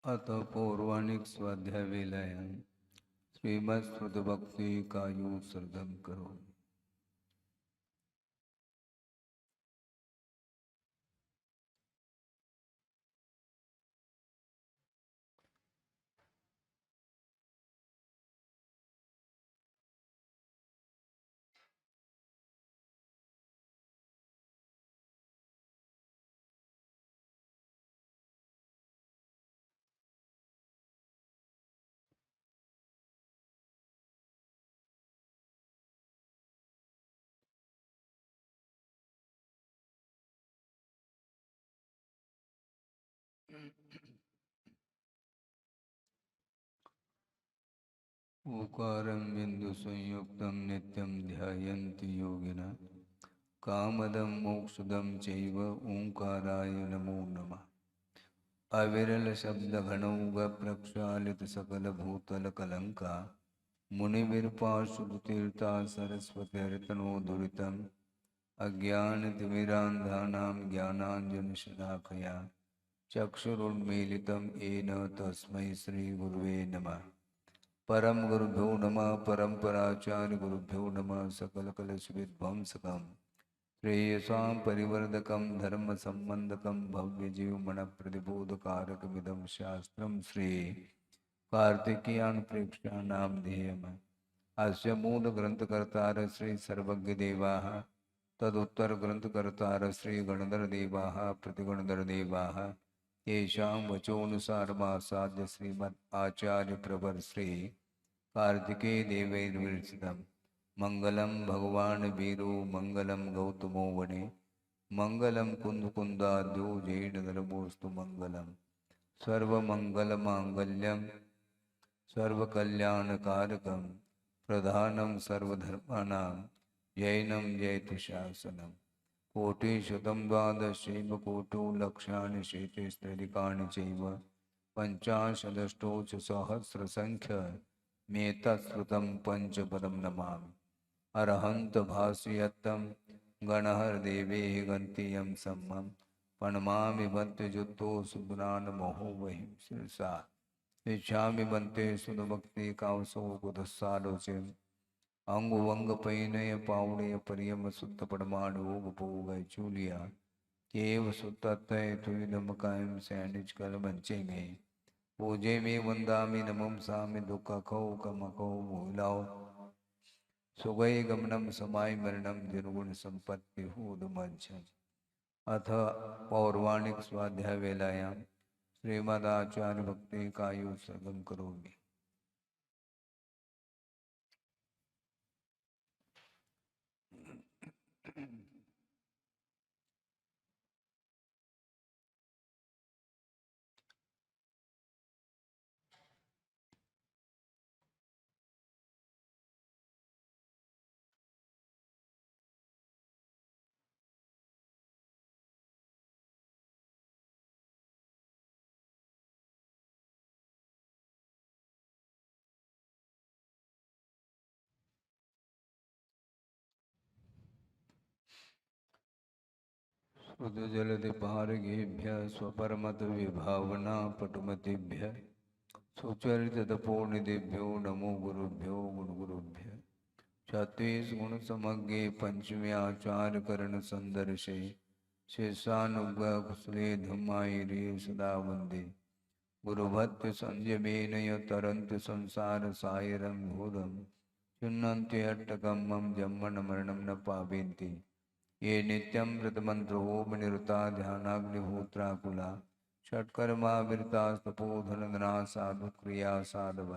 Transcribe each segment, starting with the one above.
अथ पौर्वाणिक स्वाध्याय वेलायाम श्रीमद् भक्ति कायु सर्गम करो। ओकारं बिंदु संयुक्तं नित्यं ध्यायन्ति योगिनः कामदं मोक्षदं चैव ओंकाराय नमो नमः। अविरल शब्द घनौघ प्रक्षालित सकल भूतल कलंका मुनिविरपाशुतीर्था सरस्वतीर्तनो दुरितम् अज्ञानतिमिरान्धानां ज्ञानाञ्जनशलाकया चक्षुरुन्मीलितं येन तस्मै श्रीगुरुवे नमः। परम गुरुभ्यो नमः। परम्पराचार्य गुरुभ्यो नमः। सकलकलशविध्वंसकं श्रेयसां परिवर्धकं धर्मसम्बन्धकं भव्यजीवमनप्रतिबोधकारकमिदं शास्त्रं श्री कार्तिकेयान् प्रेक्षाणां ध्येयम्। अस्य मूलग्रन्थकर्तारः श्री सर्वज्ञदेवाः तदुत्तरग्रन्थकर्तारः श्री गणधरदेवाः प्रतिगणधरदेवाः येषां वचोनुसारमासाद्य श्रीमद् आचार्य प्रवर श्री कार्तिकेय देवैर्विरचितं मंगलम भगवान वीरो मंगलम गौतमो वने मंगलम कुंदकुंदाद्यो जैनधर्मोस्तु मंगलम सर्वमंगलमांगल्यम सर्वकल्याणकारकं प्रधानं सर्वधर्माणां जैनं जयति शासनम्। कोटिशतं द्वादशैवकोटो लक्षाणि शेतेस्त्रिकाणि चैव पञ्चाशदष्टौ च सहस्रसङ्ख्यमेतत्श्रुतं पञ्चपदं नमामि। अरहन्त भास्यत्तं गणहरदेवेः गन्तीयं सम्मं प्रणमामि बन्त्यजुत्तो सुब्रानमहो वहिं शिरसा इच्छामि बन्ते सुधभक्ति कावसो कुतस्सालोचिम् अंग वंग पैनय पावड़े परियम सुत्त पड़माणोग भोग चूलिया केव सुत्तय तुम कायम सैनिज कल मंचे में पूजे में वंदा में नमम सामे दुख खो कमको भूलाओ सुगय गमनम समाय मरणम निर्गुण संपत्ति हूद मंचन। अथ पौर्वाणिक स्वाध्याय वेलायाम श्रीमदाचार्य भक्ति कायु सर्गम करोमि। सुदजलधिपारगेभ्य स्वपरमत विभावना पटुमतिभ्य सुचरितपूर्णिदेभ्यो नमो गुरुभ्यो गुरुगुरुभ्य। छत्तीस गुण समज्ञे पंचम्याचार करण संदर्शे शेषानुग्रह कुशले धमायिरे सदा वंदे गुरुभक्ति संयमेनय तरंत संसार सायरं घोरं चिन्हन्ति अट्टकं मम जन्मन मरणं न पावेन्ति ये नित्यं व्रतमन्त्रोपनिरुता ध्यानाग्निहोत्राकुला षट्कर्माविरतास्तपोधनधना साधुक्रिया साधव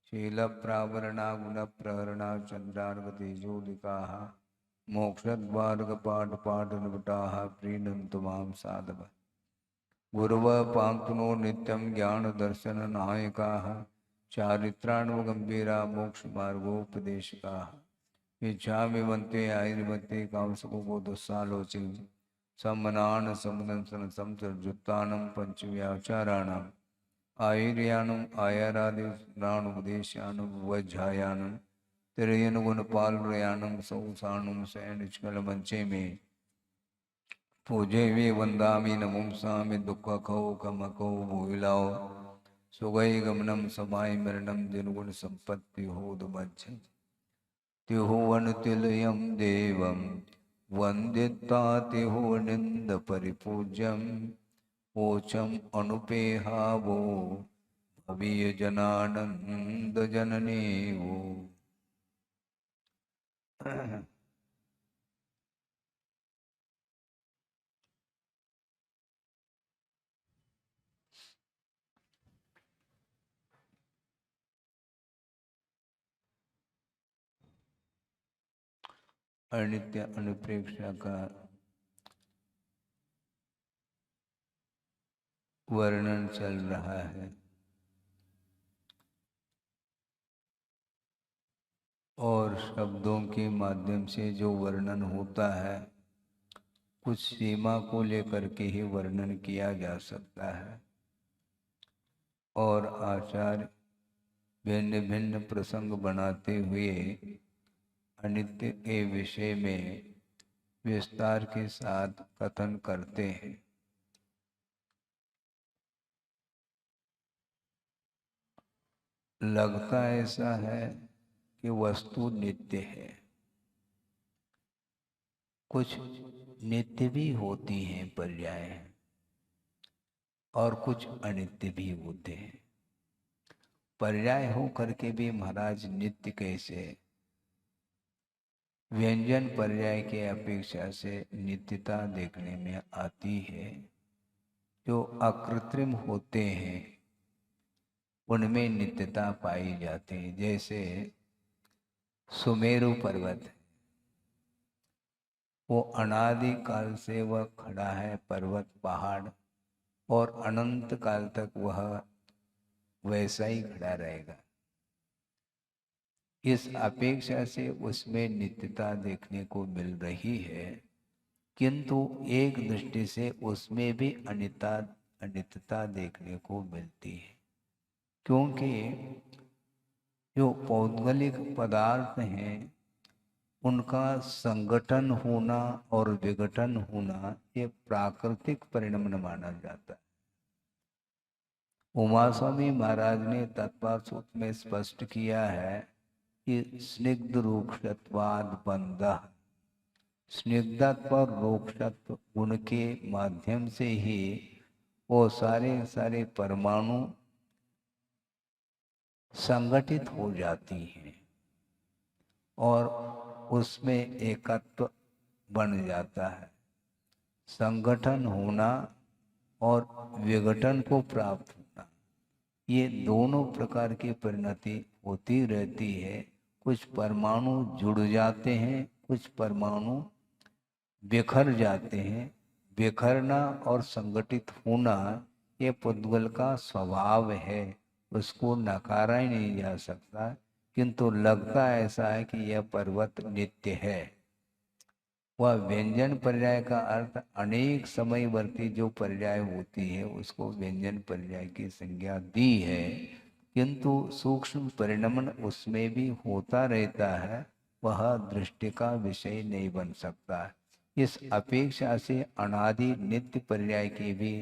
शीलप्रावरणा गुणप्रहरणा चन्द्रार्कतेजोदिकाः मोक्षद्वारकपाटपाटनपटाः प्रीणन्तु मां साधव गुरवः पाक्तुनो नित्यं ज्ञानदर्शननायकाः चारित्राणवगम्भीरा मोक्षमार्गोपदेशकाः इच्छामि वन्ते आयुर्मते कांसकोदस्सालोचि सम्मनान समदंसन संसर्जुत्तानं पंचव्याचाराणाम् आयुर्यानम् आयारादिस्मराणुपदेशानं वज्झायानं तिरयनुगुणपालुरयानं सौसानं शयनिष्कलमञ्चे मे पूजे वे वंदामि नमुंसामि दुःखखौ कमखौ भूविलाओ सुगई गमनम समाय मरणम जिनगुण संपत्ति होद मज्ज तिहुवन तिलयम देवम वंदिता तिहु निंद परिपूज्यम ओचम अनुपेहावो भवीय जनानंद जननी वो। अनित्य अनुप्रेक्षा का वर्णन चल रहा है और शब्दों के माध्यम से जो वर्णन होता है कुछ सीमा को लेकर के ही वर्णन किया जा सकता है और आचार्य भिन्न भिन्न प्रसंग बनाते हुए अनित्य के विषय में विस्तार के साथ कथन करते हैं। लगता ऐसा है कि वस्तु नित्य है, कुछ नित्य भी होती हैं पर्याय और कुछ अनित्य भी होते हैं। पर्याय हो करके भी महाराज नित्य कैसे? व्यंजन पर्याय के अपेक्षा से नित्यता देखने में आती है। जो अकृत्रिम होते हैं उनमें नित्यता पाई जाती है। जैसे सुमेरु पर्वत, वो अनादि काल से वह खड़ा है पर्वत पहाड़, और अनंत काल तक वह वैसा ही खड़ा रहेगा। इस अपेक्षा से उसमें नित्यता देखने को मिल रही है, किंतु एक दृष्टि से उसमें भी अनित्यता देखने को मिलती है, क्योंकि जो पौद्गलिक पदार्थ हैं उनका संगठन होना और विघटन होना ये प्राकृतिक परिणाम माना जाता है। उमा स्वामी महाराज ने तत्पर सूत्र में स्पष्ट किया है कि स्निग्ध रूक्षत्वाद बंधः, स्निग्धत्व और रूक्षत्व गुण के माध्यम से ही वो सारे परमाणु संगठित हो जाती हैं और उसमें एकत्व बन जाता है। संगठन होना और विघटन को प्राप्त होना, ये दोनों प्रकार की परिणति होती रहती है। कुछ परमाणु जुड़ जाते हैं, कुछ परमाणु बिखर जाते हैं। बिखरना और संगठित होना ये पुद्गल का स्वभाव है, उसको नकारा ही नहीं जा सकता। किंतु लगता ऐसा है कि यह पर्वत नित्य है। वह व्यंजन पर्याय का अर्थ अनेक समयवर्ती जो पर्याय होती है उसको व्यंजन पर्याय की संज्ञा दी है, किंतु सूक्ष्म परिणमन उसमें भी होता रहता है, वह दृष्टि का विषय नहीं बन सकता। इस अपेक्षा से अनादि नित्य पर्याय की भी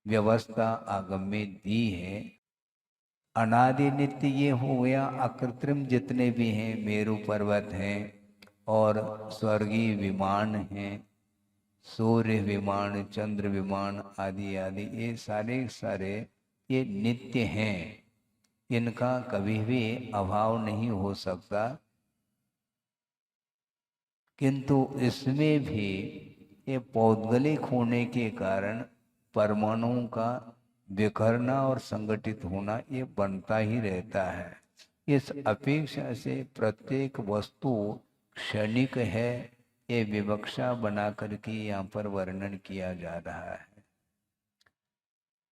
व्यवस्था आगम में दी है। अनादि नित्य ये हो गया अकृत्रिम जितने भी हैं, मेरु पर्वत हैं और स्वर्गीय विमान हैं, सूर्य विमान, चंद्र विमान आदि आदि, ये सारे ये नित्य हैं, इनका कभी भी अभाव नहीं हो सकता। किंतु इसमें भी ये पौद्गलिक होने के कारण परमाणुओं का बिखरना और संगठित होना ये बनता ही रहता है। इस अपेक्षा से प्रत्येक वस्तु क्षणिक है, ये विवक्षा बना करके यहाँ पर वर्णन किया जा रहा है।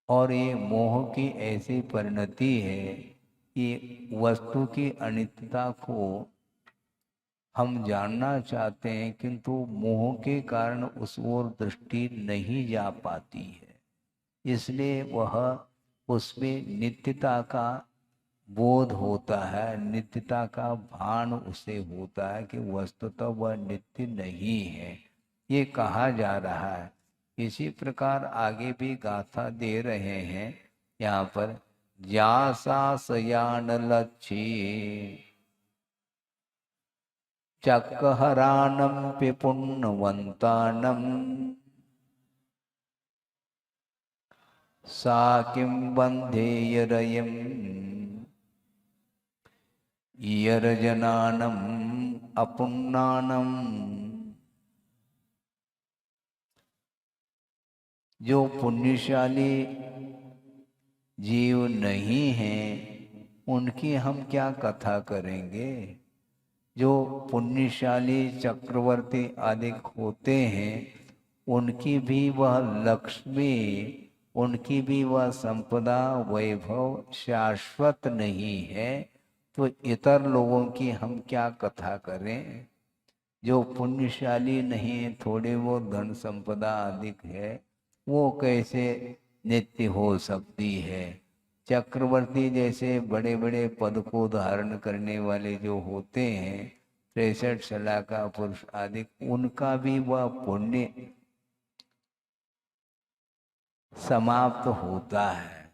और ये मोह की ऐसी परिणति है कि वस्तु की अनित्यता को हम जानना चाहते हैं, किंतु मोह के कारण उस ओर दृष्टि नहीं जा पाती है, इसलिए वह उसमें नित्यता का बोध होता है, नित्यता का भान उसे होता है कि वस्तुतः वह नित्य नहीं है, ये कहा जा रहा है। इसी प्रकार आगे भी गाथा दे रहे हैं यहाँ पर ज्यासा सयान लक्ष्ये चक्रहराणं पिपुण्यवन्तानं सा किं वन्देयरयम् यरजनानम् अपुण्णानम्। जो पुण्यशाली जीव नहीं हैं उनकी हम क्या कथा करेंगे। जो पुण्यशाली चक्रवर्ती आदि होते हैं उनकी भी वह लक्ष्मी, उनकी भी वह संपदा वैभव शाश्वत नहीं है, तो इतर लोगों की हम क्या कथा करें। जो पुण्यशाली नहीं, थोड़े वो धन संपदा अधिक है, वो कैसे नित्य हो सकती है। चक्रवर्ती जैसे बड़े बड़े पद को धारण करने वाले जो होते हैं, 63 सलाह का पुरुष आदि, उनका भी वह पुण्य समाप्त होता है,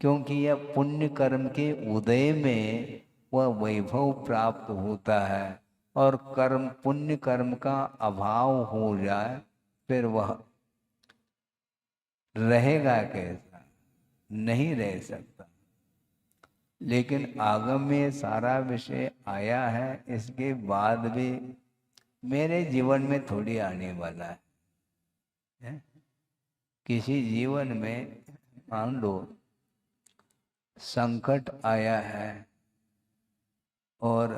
क्योंकि यह पुण्य कर्म के उदय में वह वैभव प्राप्त होता है। और कर्म, पुण्य कर्म का अभाव हो जाए फिर वह रहेगा कैसा, नहीं रह सकता। लेकिन आगम में सारा विषय आया है, इसके बाद भी मेरे जीवन में थोड़ी आने वाला है। किसी जीवन में मान लो संकट आया है और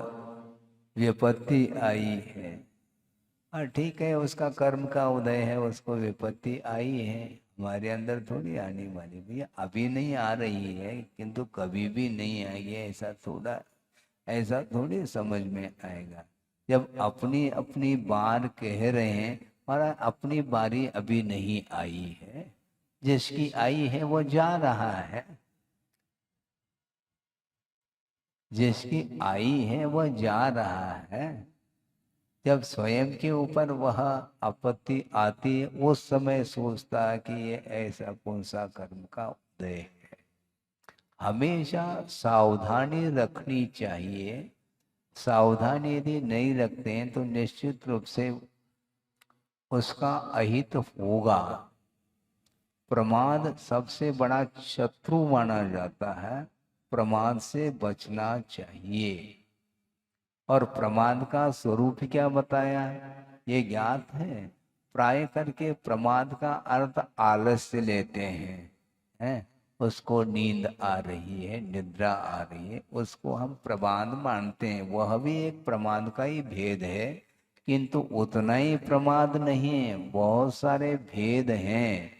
विपत्ति आई है, और ठीक है, उसका कर्म का उदय है, उसको विपत्ति आई है, हमारे अंदर थोड़ी आने वाली। भैया अभी नहीं आ रही है किंतु कभी भी नहीं आएगी, ऐसा थोड़ी समझ में आएगा। जब अपनी अपनी बार कह रहे हैं और अपनी बारी अभी नहीं आई है, जिसकी आई है वो जा रहा है, जिसकी आई है वह जा रहा है। जब स्वयं के ऊपर वह आपत्ति आती है उस समय सोचता है कि ये ऐसा कौन सा कर्म का उदय है। हमेशा सावधानी रखनी चाहिए। सावधानी यदि नहीं रखते हैं तो निश्चित रूप से उसका अहित होगा। प्रमाद सबसे बड़ा शत्रु माना जाता है, प्रमाद से बचना चाहिए। और प्रमाद का स्वरूप क्या बताया ये ज्ञात है। प्राय करके प्रमाद का अर्थ आलस्य लेते हैं, उसको नींद आ रही है, निद्रा आ रही है, उसको हम प्रमाद मानते हैं। वह भी एक प्रमाद का ही भेद है, किंतु उतना ही प्रमाद नहीं है, बहुत सारे भेद हैं।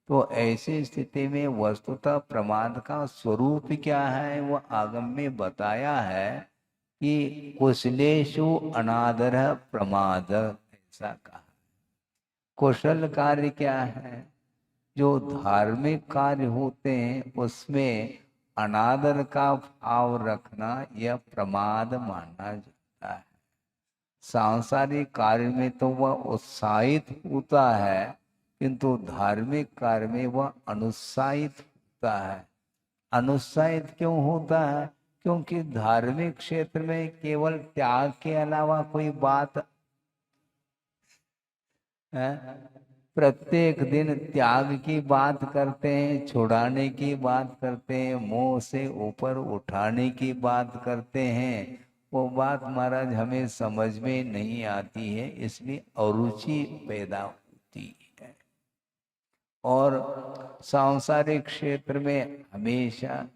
तो ऐसी स्थिति में वस्तुतः प्रमाद का स्वरूप क्या है वो आगम में बताया है कि कुशलेषु अनादर प्रमाद, ऐसा कहा। कुशल कार्य क्या है, जो धार्मिक कार्य होते हैं उसमें अनादर का भाव रखना यह प्रमाद माना जाता है। सांसारिक कार्य में तो वह उत्साहित होता है, किंतु धार्मिक कार्य में वह अनुत्साहित होता है। अनुत्साहित क्यों होता है, क्योंकि धार्मिक क्षेत्र में केवल त्याग के अलावा कोई बात है। प्रत्येक दिन त्याग की बात करते हैं, छुड़ाने की बात करते हैं, मोह से ऊपर उठाने की बात करते हैं। वो बात महाराज हमें समझ में नहीं आती है, इसलिए अरुचि पैदा होती है। और सांसारिक क्षेत्र में हमेशा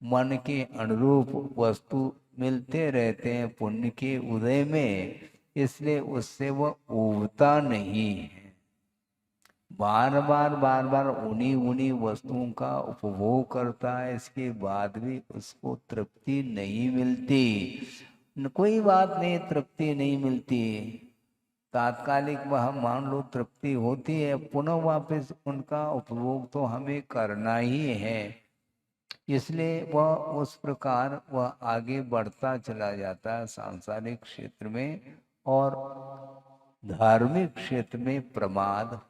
मन के अनुरूप वस्तु मिलते रहते हैं पुण्य के उदय में, इसलिए उससे वह उबता नहीं है। बार बार उन्हीं उन्हीं वस्तुओं का उपभोग करता है, इसके बाद भी उसको तृप्ति नहीं मिलती। कोई बात नहीं, तृप्ति नहीं मिलती, तात्कालिक वह मान लो तृप्ति होती है, पुनः वापस उनका उपभोग तो हमें करना ही है। इसलिए वह उस प्रकार वह आगे बढ़ता चला जाता है सांसारिक क्षेत्र में, और धार्मिक क्षेत्र में प्रमाद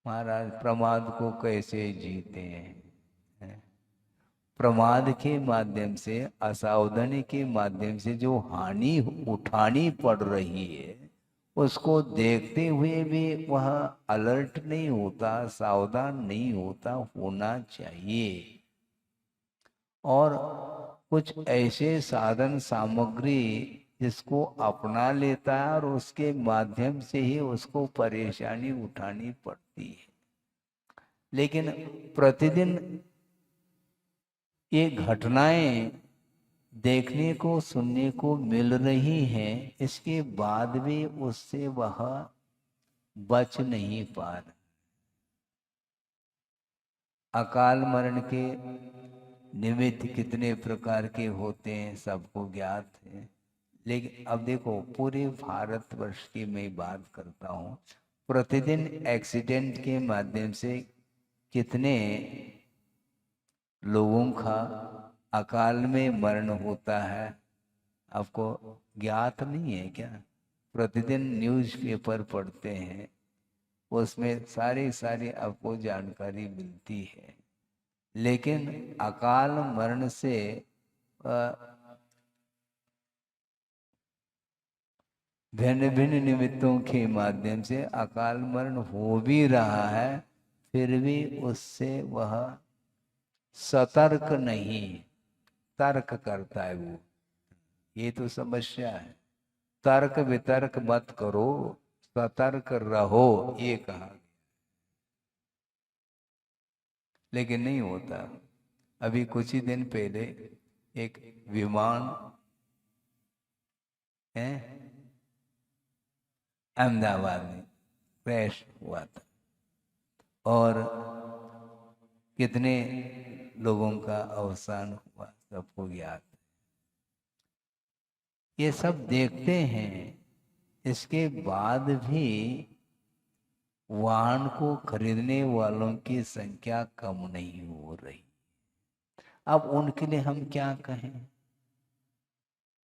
महाराज प्रमाद को कैसे जीते हैं? प्रमाद के माध्यम से, असावधानी के माध्यम से जो हानि उठानी पड़ रही है, उसको देखते हुए भी वह अलर्ट नहीं होता, सावधान नहीं होता, होना चाहिए। और कुछ ऐसे साधन सामग्री जिसको अपना लेता है और उसके माध्यम से ही उसको परेशानी उठानी पड़ती है। लेकिन प्रतिदिन ये घटनाएं देखने को, सुनने को मिल रही हैं, इसके बाद भी उससे वह बच नहीं पा रहा। अकाल मरण के निमित्त कितने प्रकार के होते हैं सबको ज्ञात है। लेकिन अब देखो, पूरे भारतवर्ष की मैं बात करता हूँ, प्रतिदिन एक्सीडेंट के माध्यम से कितने लोगों का अकाल में मरण होता है, आपको ज्ञात नहीं है क्या? प्रतिदिन न्यूज़पेपर पढ़ते हैं, उसमें सारी सारी आपको जानकारी मिलती है। लेकिन अकाल मरण से भिन्न भिन्न निमित्तों के माध्यम से अकाल मरण हो भी रहा है, फिर भी उससे वह सतर्क नहीं, तर्क करता है वो। ये तो समस्या है। तर्क वितर्क मत करो, सतर्क रहो, ये कहा। लेकिन नहीं होता। अभी कुछ ही दिन पहले एक विमान है अहमदाबाद में क्रैश हुआ था और कितने लोगों का अवसान हुआ, सबको याद है। ये सब देखते हैं, इसके बाद भी वाहन को खरीदने वालों की संख्या कम नहीं हो रही। अब उनके लिए हम क्या कहें?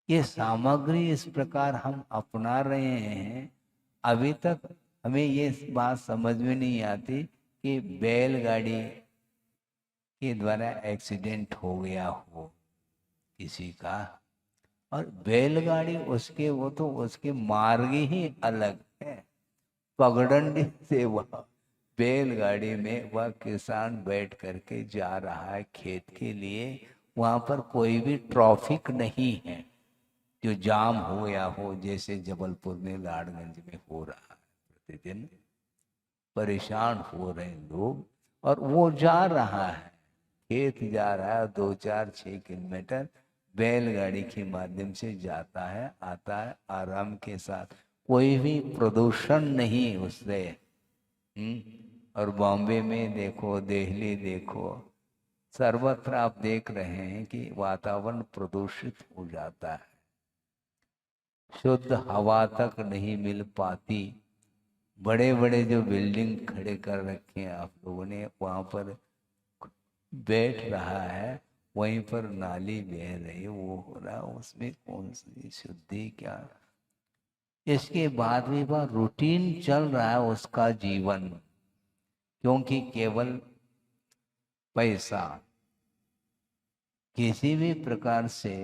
ये सामग्री इस प्रकार हम अपना रहे हैं, अभी तक हमें ये बात समझ में नहीं आती कि बैलगाड़ी के द्वारा एक्सीडेंट हो गया हो किसी का, और बैलगाड़ी उसके, वो तो उसके मार्ग ही अलग है। पगडंडी से वह बैलगाड़ी में वह किसान बैठ करके जा रहा है खेत के लिए, वहां पर कोई भी ट्रैफिक नहीं है जो जाम हो गया हो, जैसे जबलपुर में लाड़गंज में हो रहा है। प्रतिदिन परेशान हो रहे लोग, और वो जा रहा है, खेत जा रहा है, 2-4-6 किलोमीटर बैलगाड़ी के माध्यम से जाता है, आता है आराम के साथ, कोई भी प्रदूषण नहीं उससे। और बॉम्बे में देखो, दिल्ली देखो, सर्वत्र आप देख रहे हैं कि वातावरण प्रदूषित हो जाता है, शुद्ध हवा तक नहीं मिल पाती। बड़े बड़े जो बिल्डिंग खड़े कर रखे हैं आप लोगों ने, वहां पर बैठ रहा है, वहीं पर नाली बह रही, वो हो रहा, उसमें कौन सी शुद्धि क्या? इसके बाद भी वह रूटीन चल रहा है उसका जीवन, क्योंकि केवल पैसा, किसी भी प्रकार से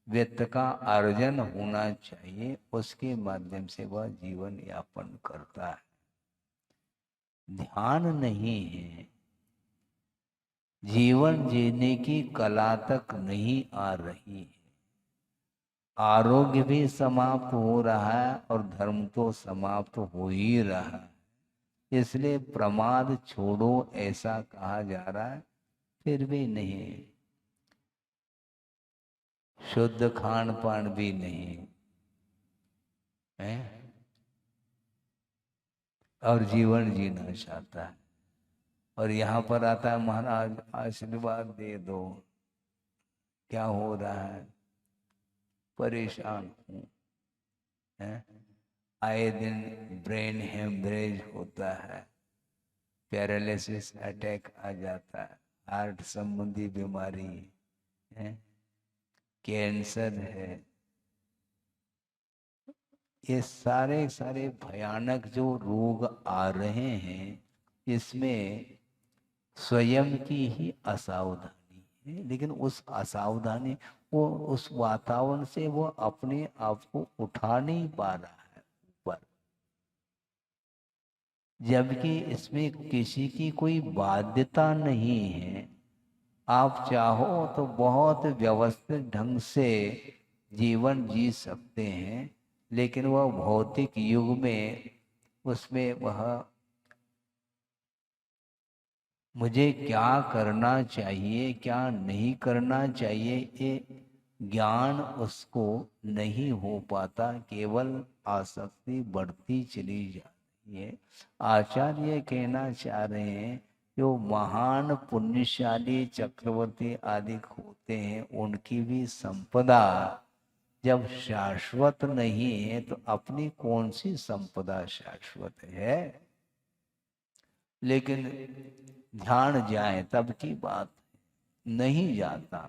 वित्त का अर्जन होना चाहिए, उसके माध्यम से वह जीवन यापन करता है। ध्यान नहीं है, जीवन जीने की कला तक नहीं आ रही है, आरोग्य भी समाप्त हो रहा है और धर्म तो समाप्त हो ही रहा है। इसलिए प्रमाद छोड़ो ऐसा कहा जा रहा है, फिर भी नहीं, शुद्ध खान पान भी नहीं है, और जीवन जीना चाहता है। और यहाँ पर आता है, महाराज आशीर्वाद दे दो, क्या हो रहा है, परेशान हूँ, आए दिन ब्रेन हेमरेज होता है, पैरालिसिस अटैक आ जाता है, हार्ट संबंधी बीमारी है, कैंसर है, ये सारे सारे भयानक जो रोग आ रहे हैं, इसमें स्वयं की ही असावधानी है, लेकिन उस असावधानी वो उस वातावरण से वो अपने आप को उठा नहीं पा रहा है ऊपर, जबकि इसमें किसी की कोई बाध्यता नहीं है। आप चाहो तो बहुत व्यवस्थित ढंग से जीवन जी सकते हैं, लेकिन वह भौतिक युग में उसमें वह मुझे क्या करना चाहिए क्या नहीं करना चाहिए ये ज्ञान उसको नहीं हो पाता, केवल आसक्ति बढ़ती चली जाती है। आचार्य कहना चाह रहे हैं जो महान पुण्यशाली चक्रवर्ती आदि होते हैं उनकी भी संपदा जब शाश्वत नहीं है तो अपनी कौन सी संपदा शाश्वत है। लेकिन ध्यान जाए तब की बात, नहीं जाता।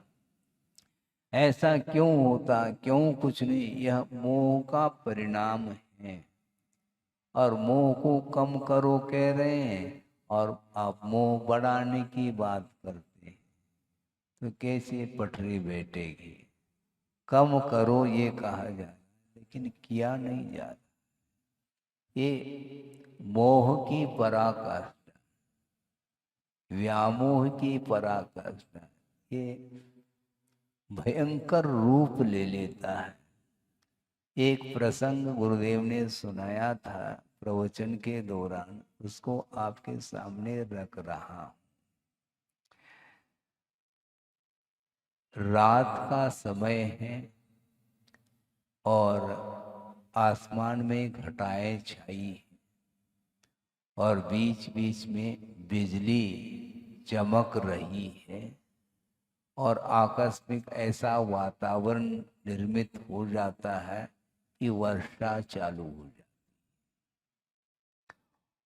ऐसा क्यों होता, क्यों कुछ नहीं, यह मोह का परिणाम है। और मोह को कम करो कह रहे हैं और आप मोह बढ़ाने की बात करते हैं, तो कैसे पटरी बैठेगी। कम करो ये कहा जा रहा लेकिन किया नहीं जा रहा। ये मोह की पराकाष्ठा, व्यामोह की पराकाष्ठा, ये भयंकर रूप ले लेता है। एक प्रसंग गुरुदेव ने सुनाया था प्रवचन के दौरान, उसको आपके सामने रख रहा हूं। रात का समय है और आसमान में घटाएं छाई और बीच बीच में बिजली चमक रही है और आकस्मिक ऐसा वातावरण निर्मित हो जाता है कि वर्षा चालू हो जाती।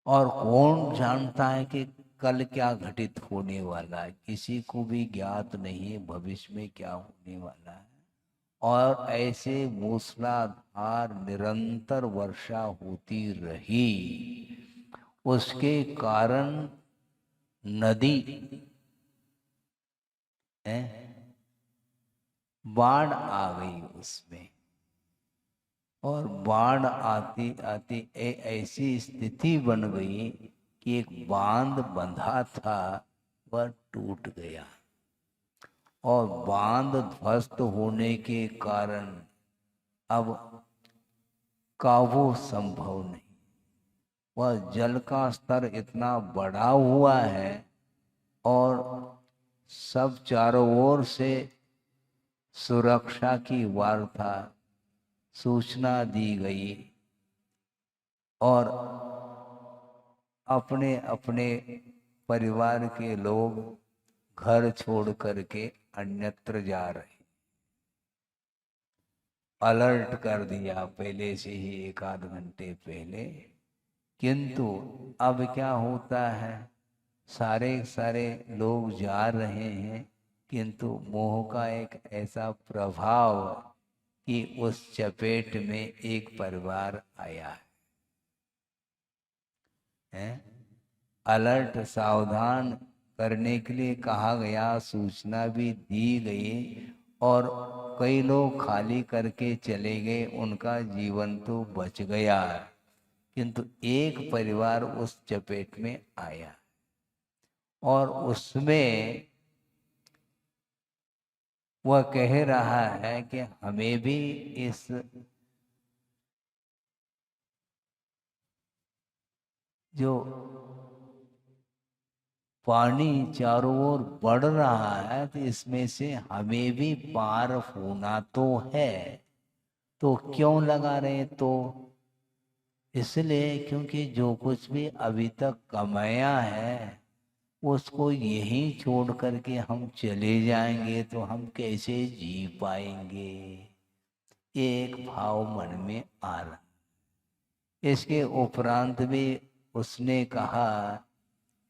और कौन जानता है कि कल क्या घटित होने वाला है, किसी को भी ज्ञात नहीं है भविष्य में क्या होने वाला है। और ऐसे मूसलाधार निरंतर वर्षा होती रही, उसके कारण नदी बाढ़ आ गई उसमें। और बाढ़ आती आती ऐसी स्थिति बन गई कि एक बांध बंधा था वह टूट गया और बांध ध्वस्त होने के कारण अब काबू संभव नहीं। वह जल का स्तर इतना बढ़ा हुआ है और सब चारों ओर से सुरक्षा की वार्ता सूचना दी गई और अपने अपने परिवार के लोग घर छोड़ करके अन्यत्र जा रहे। अलर्ट कर दिया पहले से ही, एक आध घंटे पहले। किंतु अब क्या होता है, सारे सारे लोग जा रहे हैं, किंतु मोह का एक ऐसा प्रभाव कि उस चपेट में एक परिवार आया है। अलर्ट सावधान करने के लिए कहा गया, सूचना भी दी गई और कई लोग खाली करके चले गए, उनका जीवन तो बच गया, किंतु एक परिवार उस चपेट में आया और उसमें वह कह रहा है कि हमें भी इस जो पानी चारों ओर बढ़ रहा है तो इसमें से हमें भी पार होना तो है, तो क्यों लगा रहे, तो इसलिए क्योंकि जो कुछ भी अभी तक कमाया है उसको यहीं छोड़ करके हम चले जाएंगे तो हम कैसे जी पाएंगे, एक भाव मन में आ रहा। इसके उपरांत भी उसने कहा,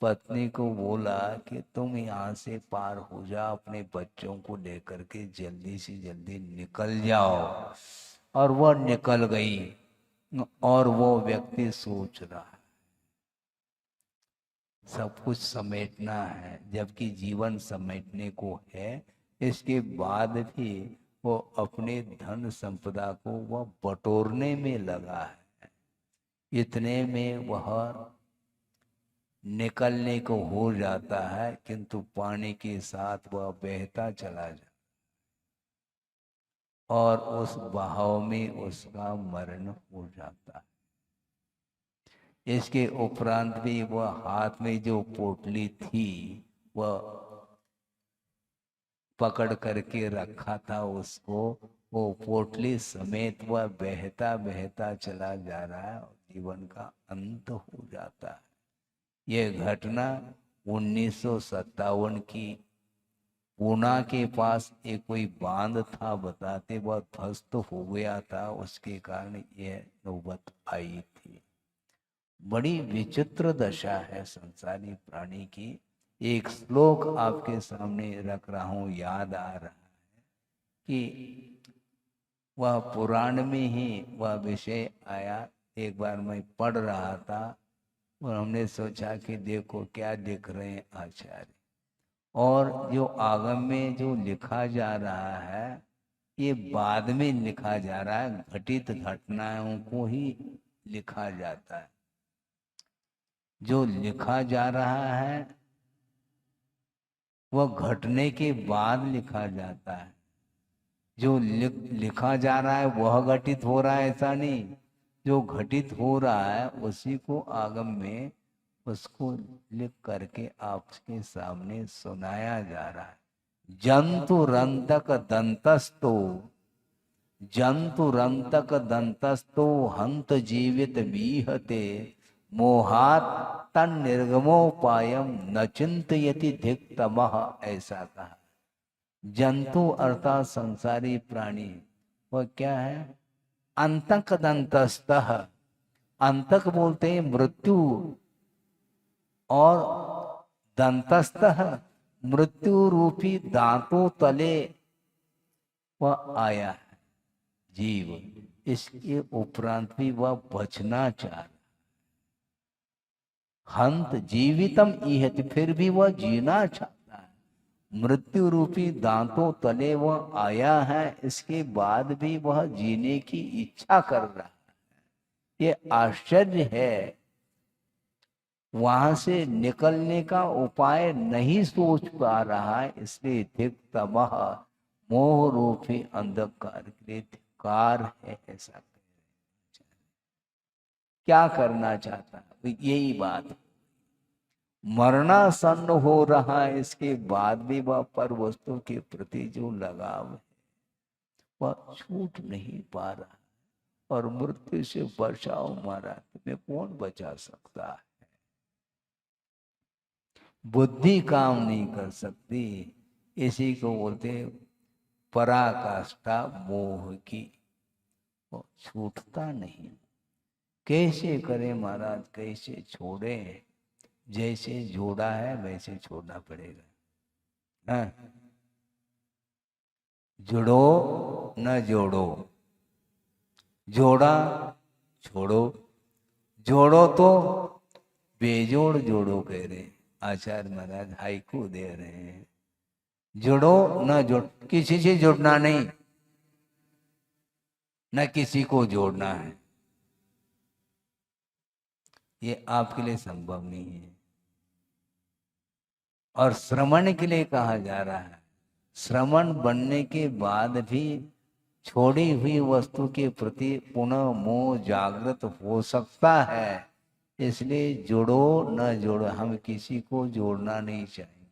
पत्नी को बोला कि तुम यहाँ से पार हो जाओ, अपने बच्चों को लेकर के जल्दी से जल्दी निकल जाओ। और वह निकल गई और वो व्यक्ति सोच रहा है सब कुछ समेटना है, जबकि जीवन समेटने को है। इसके बाद भी वो अपने धन संपदा को वह बटोरने में लगा है। इतने में वह निकलने को हो जाता है, किंतु पानी के साथ वह बहता चला जाता और उस बहाव में उसका मरण हो जाता है। इसके उपरांत भी वह हाथ में जो पोटली थी वह पकड़ करके रखा था उसको, वो पोटली समेत वह बहता बहता चला जा रहा है और जीवन का अंत हो जाता है। यह घटना 1957 की पूना के पास एक कोई बांध था, बताते वह ध्वस्त हो गया था, उसके कारण यह नौबत आई थी। बड़ी विचित्र दशा है संसारी प्राणी की। एक श्लोक आपके सामने रख रहा हूं, याद आ रहा है कि वह पुराण में ही वह विषय आया। एक बार मैं पढ़ रहा था और हमने सोचा कि देखो क्या लिख रहे हैं आचार्य, और जो आगम में जो लिखा जा रहा है ये बाद में लिखा जा रहा है, घटित घटनाओं को ही लिखा जाता है। जो लिखा जा रहा है वह घटने के बाद लिखा जाता है। जो लिखा जा रहा है वह घटित हो रहा है, ऐसा नहीं। जो घटित हो रहा है उसी को आगम में उसको लिख करके आपके सामने सुनाया जा रहा है। जंतु रंतक दंतस्तो, जंतु रंतक दंतस्तो हंत जीवित बीहते, मोहात तन निर्गमोपायम न चिंतयति धिक तमः, ऐसा कहा। जंतु अर्थात संसारी प्राणी वह क्या है? अंतक दंतस्तः, अंतक बोलते हैं मृत्यु, और दंतस्तः मृत्यु रूपी दांतों तले वह आया है जीव। इसके उपरांत भी वह बचना चाह रहा। हंत जीवितम इहति, फिर भी वह जीना चाहता है। मृत्यु रूपी दांतों तले वह आया है, इसके बाद भी वह जीने की इच्छा कर रहा है। ये आश्चर्य है। वहां से निकलने का उपाय नहीं सोच पा रहा है, इसलिए धिक तमः, मोह रूपी अंधकार के लिए धिक्कार है, ऐसा कह रहे हैं। क्या करना चाहता है? यही बात, मरणासन्न हो रहा है, इसके बाद भी वह पर वस्तु के प्रति जो लगाव है वह छूट नहीं पा रहा। और मृत्यु से बचाओ महाराज, तुम्हें कौन बचा सकता है? बुद्धि काम नहीं कर सकती। इसी को बोलते पराकाष्ठा मोह की, वो छूटता नहीं। कैसे करे महाराज, कैसे छोड़े? जैसे जोड़ा है वैसे छोड़ना पड़ेगा। हाँ? जुड़ो न जोड़ो, जोड़ा छोड़ो, जोड़ो तो बेजोड़ जोड़ो, कह रहे आचार्य महाराज, हाइकू दे रहे हैं। जुड़ो न जोड़, किसी से जुड़ना नहीं, न किसी को जोड़ना है, ये आपके लिए संभव नहीं है। और श्रवण के लिए कहा जा रहा है। श्रवण बनने के बाद भी छोड़ी हुई वस्तु के प्रति पुनः मोह जागृत हो सकता है। इसलिए जोड़ो न जोड़ो, हम किसी को जोड़ना नहीं चाहेंगे,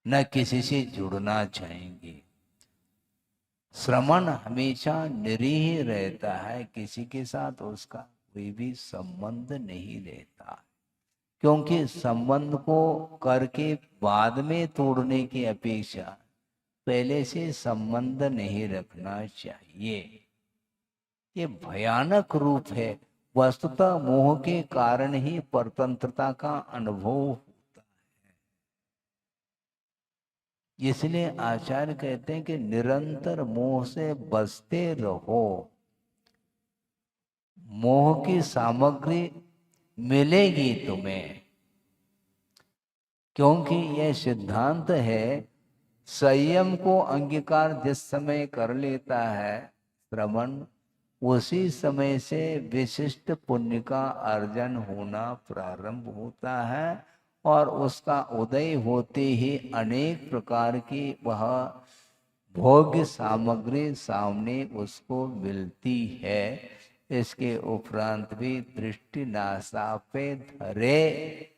न किसी से जुड़ना चाहेंगे। श्रवण हमेशा निरीह रहता है, किसी के साथ उसका कोई भी संबंध नहीं रहता, क्योंकि संबंध को करके बाद में तोड़ने की अपेक्षा पहले से संबंध नहीं रखना चाहिए। ये भयानक रूप है। वस्तुतः मोह के कारण ही परतंत्रता का अनुभव होता है। इसलिए आचार्य कहते हैं कि निरंतर मोह से बचते रहो। मोह की सामग्री मिलेगी तुम्हें, क्योंकि यह सिद्धांत है, संयम को अंगीकार जिस समय कर लेता है श्रवण, उसी समय से विशिष्ट पुण्य का अर्जन होना प्रारंभ होता है और उसका उदय होते ही अनेक प्रकार की वह भोग्य सामग्री सामने उसको मिलती है। इसके उपरांत भी दृष्टि नासा पे धरे,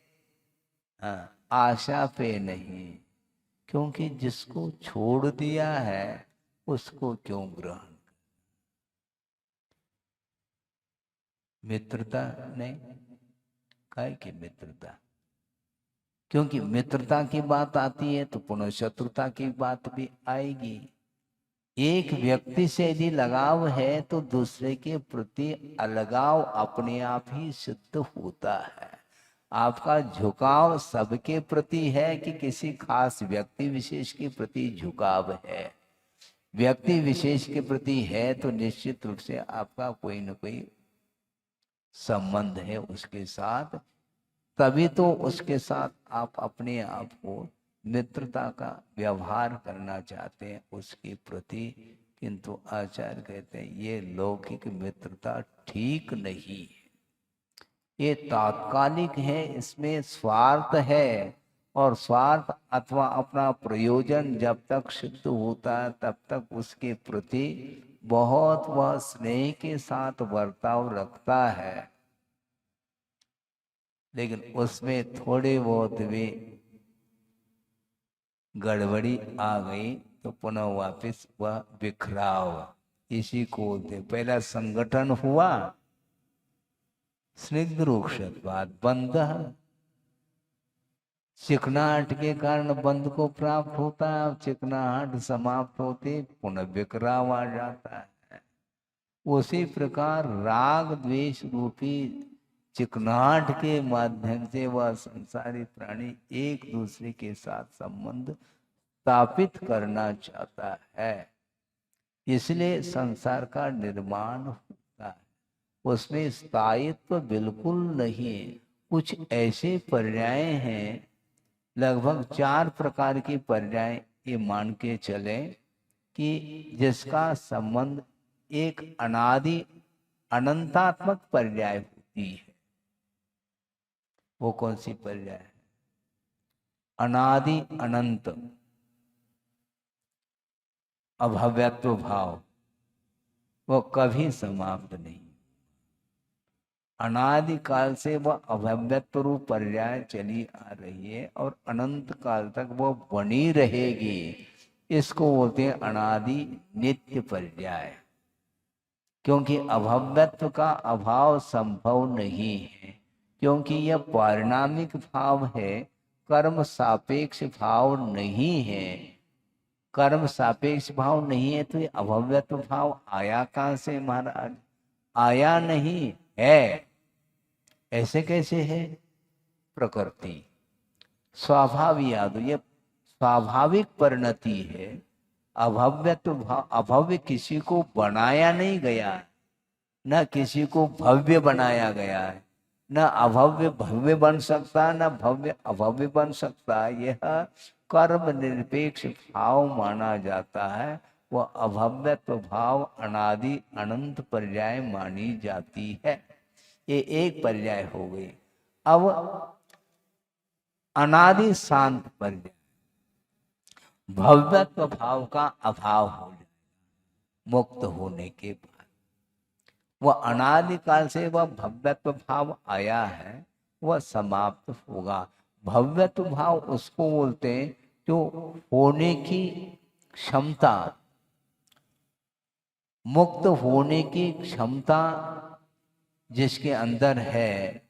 आशा पे नहीं, क्योंकि जिसको छोड़ दिया है उसको क्यों ग्रहण। मित्रता नहीं, काय की मित्रता, क्योंकि मित्रता की बात आती है तो पुनः शत्रुता की बात भी आएगी। एक व्यक्ति से यदि लगाव है तो दूसरे के प्रति अलगाव अपने आप ही सिद्ध होता है। आपका झुकाव सबके प्रति है कि किसी खास व्यक्ति विशेष के प्रति झुकाव है? व्यक्ति विशेष के प्रति है तो निश्चित रूप से आपका कोई न कोई संबंध है उसके साथ, तभी तो उसके साथ आप अपने आप को मित्रता का व्यवहार करना चाहते हैं उसके प्रति। किंतु आचार्य कहते हैं ये लौकिक मित्रता ठीक नहीं है, ये तात्कालिक है, इसमें स्वार्थ है और स्वार्थ अथवा अपना प्रयोजन जब तक सिद्ध होता है तब तक उसके प्रति बहुत वह स्नेह के साथ बर्ताव रखता है, लेकिन उसमें थोड़े बहुत भी गड़बड़ी आ गई तो पुनः वापस वह बिखराव। इसी को बोलते, पहला संगठन हुआ, स्निग्ध रूक्षत्वाद बंध, चिकनाहट के कारण बंध को प्राप्त होता है, चिकनाहट समाप्त होते पुनः बिखराव आ जाता है। उसी प्रकार राग द्वेष रूपी चिकनाहट के माध्यम से वह संसारी प्राणी एक दूसरे के साथ संबंध स्थापित करना चाहता है, इसलिए संसार का निर्माण होता है। उसमें स्थायित्व बिल्कुल नहीं। कुछ ऐसे पर्याय हैं, लगभग 4 प्रकार की पर्याय ये मान के चले कि जिसका संबंध एक अनादि अनंतात्मक पर्याय होती है। वो कौन सी पर्याय है? अनादि अनंत अभव्यत्व भाव, वो कभी समाप्त नहीं, अनादि काल से वह अभव्यत्व रूप पर्याय चली आ रही है और अनंत काल तक वो बनी रहेगी। इसको बोलते हैं अनादि नित्य पर्याय, क्योंकि अभव्यत्व का अभाव संभव नहीं है, क्योंकि यह पारिणामिक भाव है, कर्म सापेक्ष भाव नहीं है। कर्म सापेक्ष भाव नहीं है तो ये अभव्यत्व भाव आया कहां से महाराज? आया नहीं है। ऐसे कैसे है? प्रकृति स्वाभाविक यादव, ये स्वाभाविक परिणति है। अभव्यत्व भाव, अभव्य किसी को बनाया नहीं गया, न किसी को भव्य बनाया गया है, न अभव्य भव्य बन सकता, न भव्य अभव्य बन सकता। यह कर्म निरपेक्ष भाव माना जाता है। वह अभव्यत्व भाव अनादि अनंत पर्याय मानी जाती है। ये एक पर्याय हो गई। अब अनादि शांत पर्याय, भव्यत्व भाव का अभाव हो जाए मुक्त होने के बाद। वह अनादिकाल से वह भव्यत्व भाव आया है, वह समाप्त होगा। भव्यत्व भाव उसको बोलते हैं जो होने की क्षमता, मुक्त होने की क्षमता जिसके अंदर है,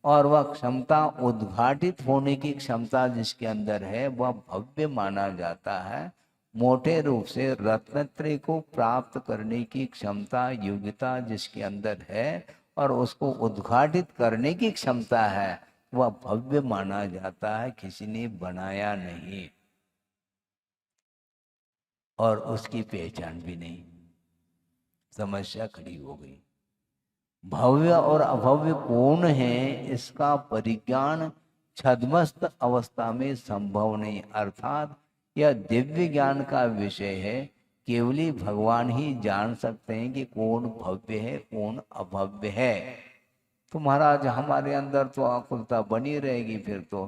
और वह क्षमता उद्घाटित होने की क्षमता जिसके अंदर है, वह भव्य माना जाता है। मोटे रूप से रत्नत्रय को प्राप्त करने की क्षमता, योग्यता जिसके अंदर है और उसको उद्घाटित करने की क्षमता है, वह भव्य माना जाता है। किसी ने बनाया नहीं और उसकी पहचान भी नहीं। समस्या खड़ी हो गई। भव्य और अभव्य कौन है, इसका परिज्ञान छद्मस्त अवस्था में संभव नहीं, अर्थात यह दिव्य ज्ञान का विषय है। केवली भगवान ही जान सकते हैं कि कौन भव्य है कौन अभव्य है। तो महाराज हमारे अंदर तो आकुलता बनी रहेगी फिर तो,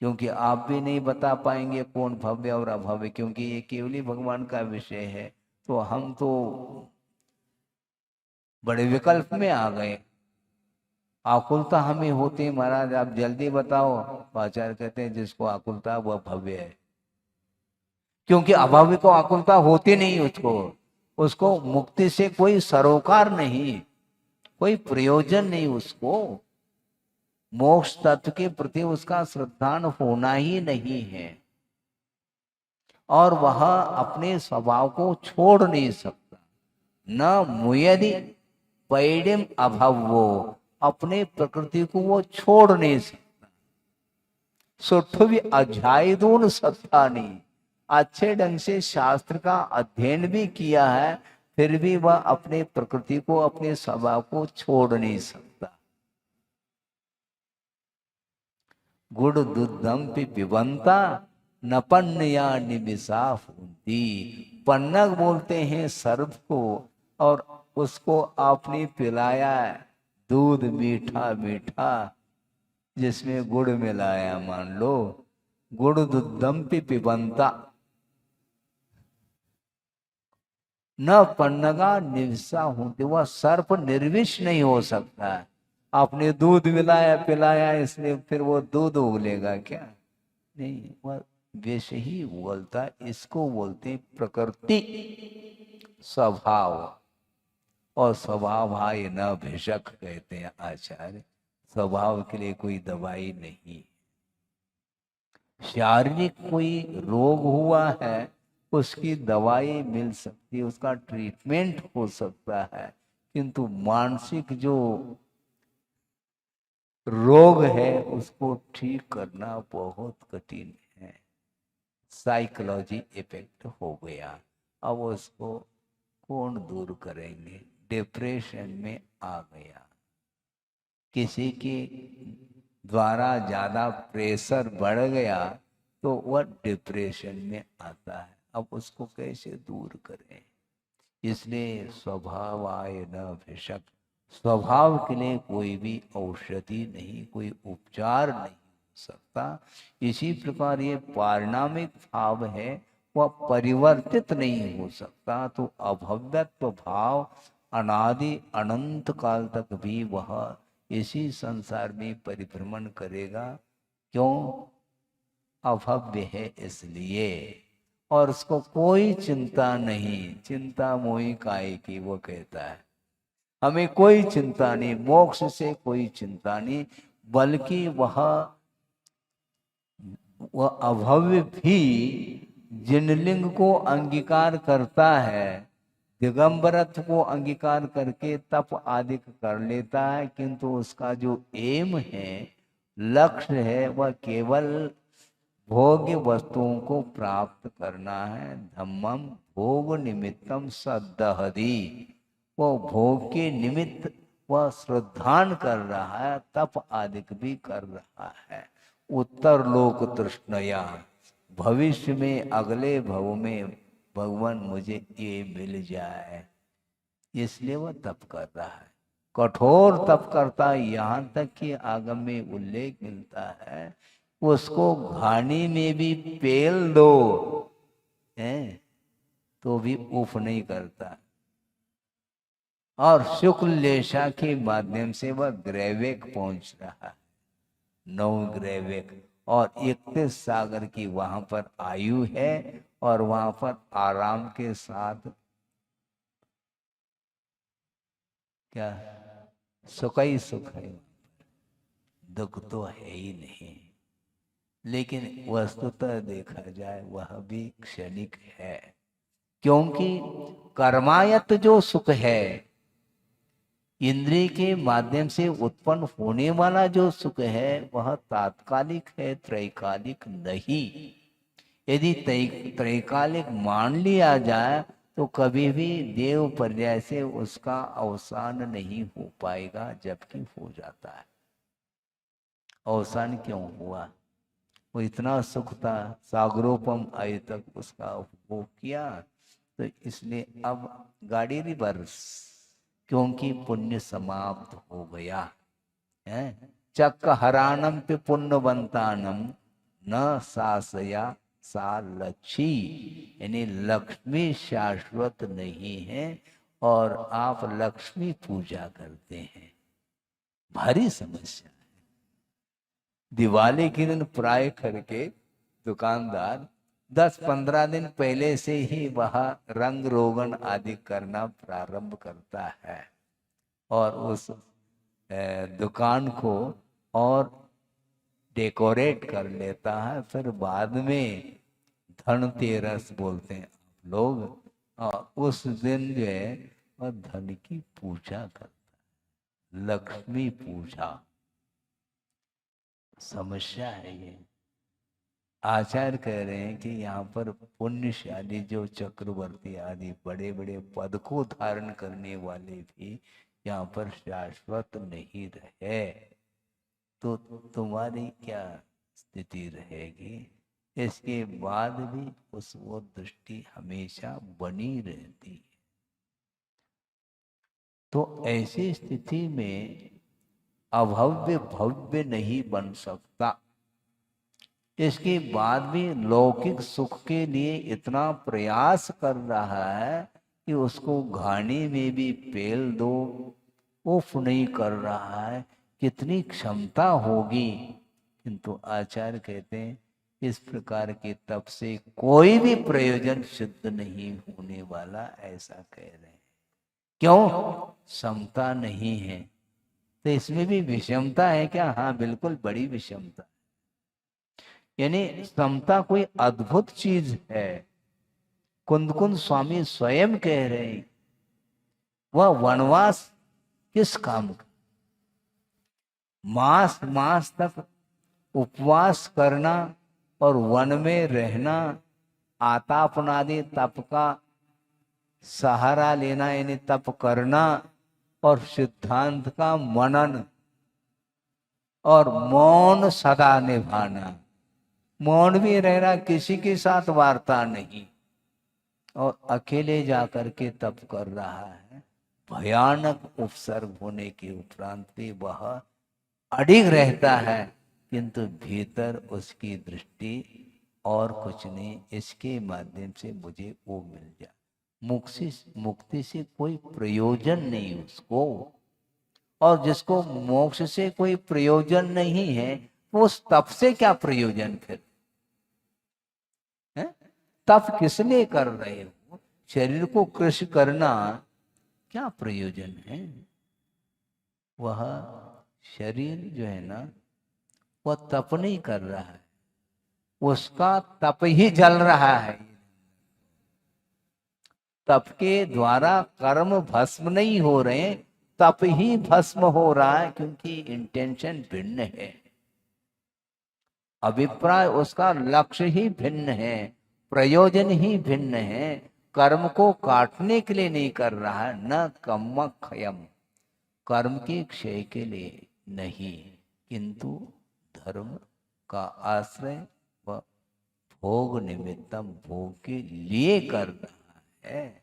क्योंकि आप भी नहीं बता पाएंगे कौन भव्य और अभव्य, क्योंकि ये केवली भगवान का विषय है। तो हम तो बड़े विकल्प में आ गए। आकुलता हमें होती है महाराज, आप जल्दी बताओ। तो आचार्य कहते हैं जिसको आकुलता वह भव्य है, क्योंकि अभव्य को आकुलता होती नहीं। उसको मुक्ति से कोई सरोकार नहीं, कोई प्रयोजन नहीं। उसको मोक्ष तत्व के प्रति उसका श्रद्धान होना ही नहीं है, और वह अपने स्वभाव को छोड़ नहीं सकता। न मुयदि पैडिम अभवो, अपने प्रकृति को वो छोड़ नहीं सकता। सुठवी अध्यायदून सत्तानी, अच्छे ढंग से शास्त्र का अध्ययन भी किया है, फिर भी वह अपने प्रकृति को अपने स्वभाव को छोड़ नहीं सकता। गुड़ दुद्धम पिबंता नपन्नया निमिषा फूंती। पन्नग बोलते हैं सर्प को, और उसको आपने पिलाया दूध मीठा मीठा जिसमें गुड़ मिलाया, मान लो गुड़ दुद्धम पिबंता न पन्नगा निविषा होते, वह सर्प निर्विष नहीं हो सकता है। आपने दूध मिलाया पिलाया इसलिए फिर वो दूध उगलेगा क्या? नहीं, वह विष ही उगलता। इसको बोलते प्रकृति स्वभाव, और स्वभाव हाय न भिषक कहते हैं आचार्य। स्वभाव के लिए कोई दवाई नहीं। शारीरिक कोई रोग हुआ है उसकी दवाई मिल सकती है, उसका ट्रीटमेंट हो सकता है, किंतु मानसिक जो रोग है उसको ठीक करना बहुत कठिन है। साइकोलॉजी इफेक्ट हो गया, अब उसको कौन दूर करेंगे? डिप्रेशन में आ गया, किसी के द्वारा ज्यादा प्रेशर बढ़ गया तो वह डिप्रेशन में आता है। अब उसको कैसे दूर करें? इसलिए स्वभाव आय न भिषक, स्वभाव के लिए कोई भी औषधि नहीं, कोई उपचार नहीं हो सकता। इसी प्रकार ये पारिणामिक भाव है, वह परिवर्तित नहीं हो सकता। तो अभव्यत्व भाव अनादि अनंत काल तक भी वह इसी संसार में परिभ्रमण करेगा। क्यों? अभव्य है इसलिए, और उसको कोई चिंता नहीं। चिंता मोहि काहे की, वो कहता है हमें कोई चिंता नहीं, मोक्ष से कोई चिंता नहीं, बल्कि वह अभव्य भी जिनलिंग को अंगीकार करता है, दिगंबरत्व को अंगीकार करके तप आदि कर लेता है, किंतु उसका जो एम है, लक्ष्य है, वह केवल भोग्य वस्तुओं को प्राप्त करना है। धम्मम भोग निमित्तम सदहदी, वो भोग के निमित्त वह श्रद्धान कर रहा है, तप आदि भी कर रहा है। उत्तर लोक तृष्णया, भविष्य में अगले भव में भगवान मुझे ये मिल जाए, इसलिए वह तप कर रहा है। कठोर तप करता है, यहाँ तक कि आगम में उल्लेख मिलता है उसको घानी में भी पेल दो हैं तो भी उफ नहीं करता। और शुक्ल लेशा के माध्यम से वह ग्रैवेक पहुंच रहा है, 9 ग्रैवेक, और 31 सागर की वहां पर आयु है, और वहां पर आराम के साथ क्या सुख ही सुख है, दुख तो है ही नहीं। लेकिन वस्तुतः देखा जाए वह भी क्षणिक है, क्योंकि कर्मायत जो सुख है, इंद्रिय के माध्यम से उत्पन्न होने वाला जो सुख है, वह तात्कालिक है, त्रैकालिक नहीं। यदि त्रैकालिक मान लिया जाए तो कभी भी देव पर्याय से उसका अवसान नहीं हो पाएगा, जबकि हो जाता है। अवसान क्यों हुआ? वो इतना सुख था, सागरोपम आय तक उसका उपभोग किया, तो इसलिए अब गाड़ी रिवर्स, क्योंकि पुण्य समाप्त हो गया है। चक्क हरानम पे पुण्यवंतानम न सासया सा लक्ष्मी, यानी लक्ष्मी शाश्वत नहीं है और आप लक्ष्मी पूजा करते हैं, भारी समस्या। दिवाली के दिन प्राय करके दुकानदार 10-15 दिन पहले से ही वह रंग रोगन आदि करना प्रारंभ करता है और उस दुकान को और डेकोरेट कर लेता है। फिर बाद में धनतेरस बोलते हैं आप लोग, और उस दिन जो है वह धन की पूजा करता है, लक्ष्मी पूजा। समस्या है ये। आचार्य कह रहे हैं कि यहाँ पर पुण्यशाली जो चक्रवर्ती आदि बड़े बड़े पद को धारण करने वाले भी यहाँ पर शाश्वत नहीं रहे, तो तुम्हारी क्या स्थिति रहेगी? इसके बाद भी उस वो दृष्टि हमेशा बनी रहती है। तो ऐसी स्थिति में अभव्य भव्य नहीं बन सकता। इसके बाद भी लौकिक सुख के लिए इतना प्रयास कर रहा है कि उसको घानी में भी पेल दो, उफ नहीं कर रहा है। कितनी क्षमता होगी, किंतु आचार्य कहते हैं इस प्रकार के तप से कोई भी प्रयोजन सिद्ध नहीं होने वाला, ऐसा कह रहे हैं। क्यों? समता नहीं है। तो इसमें भी विषमता है क्या? हाँ, बिल्कुल बड़ी विषमता। यानी समता कोई अद्भुत चीज है। कुंद स्वामी स्वयं कह रहे हैं वह वनवास किस काम का? मास मास तक उपवास करना और वन में रहना, आतापनादि तप का सहारा लेना, यानी तप करना और सिद्धांत का मनन और मौन सदा निभाना। मौन भी रहना, किसी के साथ वार्ता नहीं, और अकेले जाकर के तप कर रहा है। भयानक उपसर्ग होने के उपरांत भी वह अडिग रहता है, किंतु भीतर उसकी दृष्टि और कुछ नहीं, इसके माध्यम से मुझे वो मिल जाए। मुक्ति से कोई प्रयोजन नहीं उसको, और जिसको मोक्ष से कोई प्रयोजन नहीं है तो उस तप से क्या प्रयोजन फिर? तप किस लिए कर रहे हो? शरीर को कृष करना क्या प्रयोजन है? वह शरीर जो है ना, वह तप नहीं कर रहा है, उसका तप ही जल रहा है। तप के द्वारा कर्म भस्म नहीं हो रहे, तप ही भस्म हो रहा है, क्योंकि इंटेंशन भिन्न है, अभिप्राय उसका लक्ष्य ही भिन्न है, प्रयोजन ही भिन्न है। कर्म को काटने के लिए नहीं कर रहा है, न कर्म क्षयम, कर्म के क्षय के लिए नहीं, किंतु धर्म का आश्रय व भोग निमित्तम, भोग के लिए कर रहा है।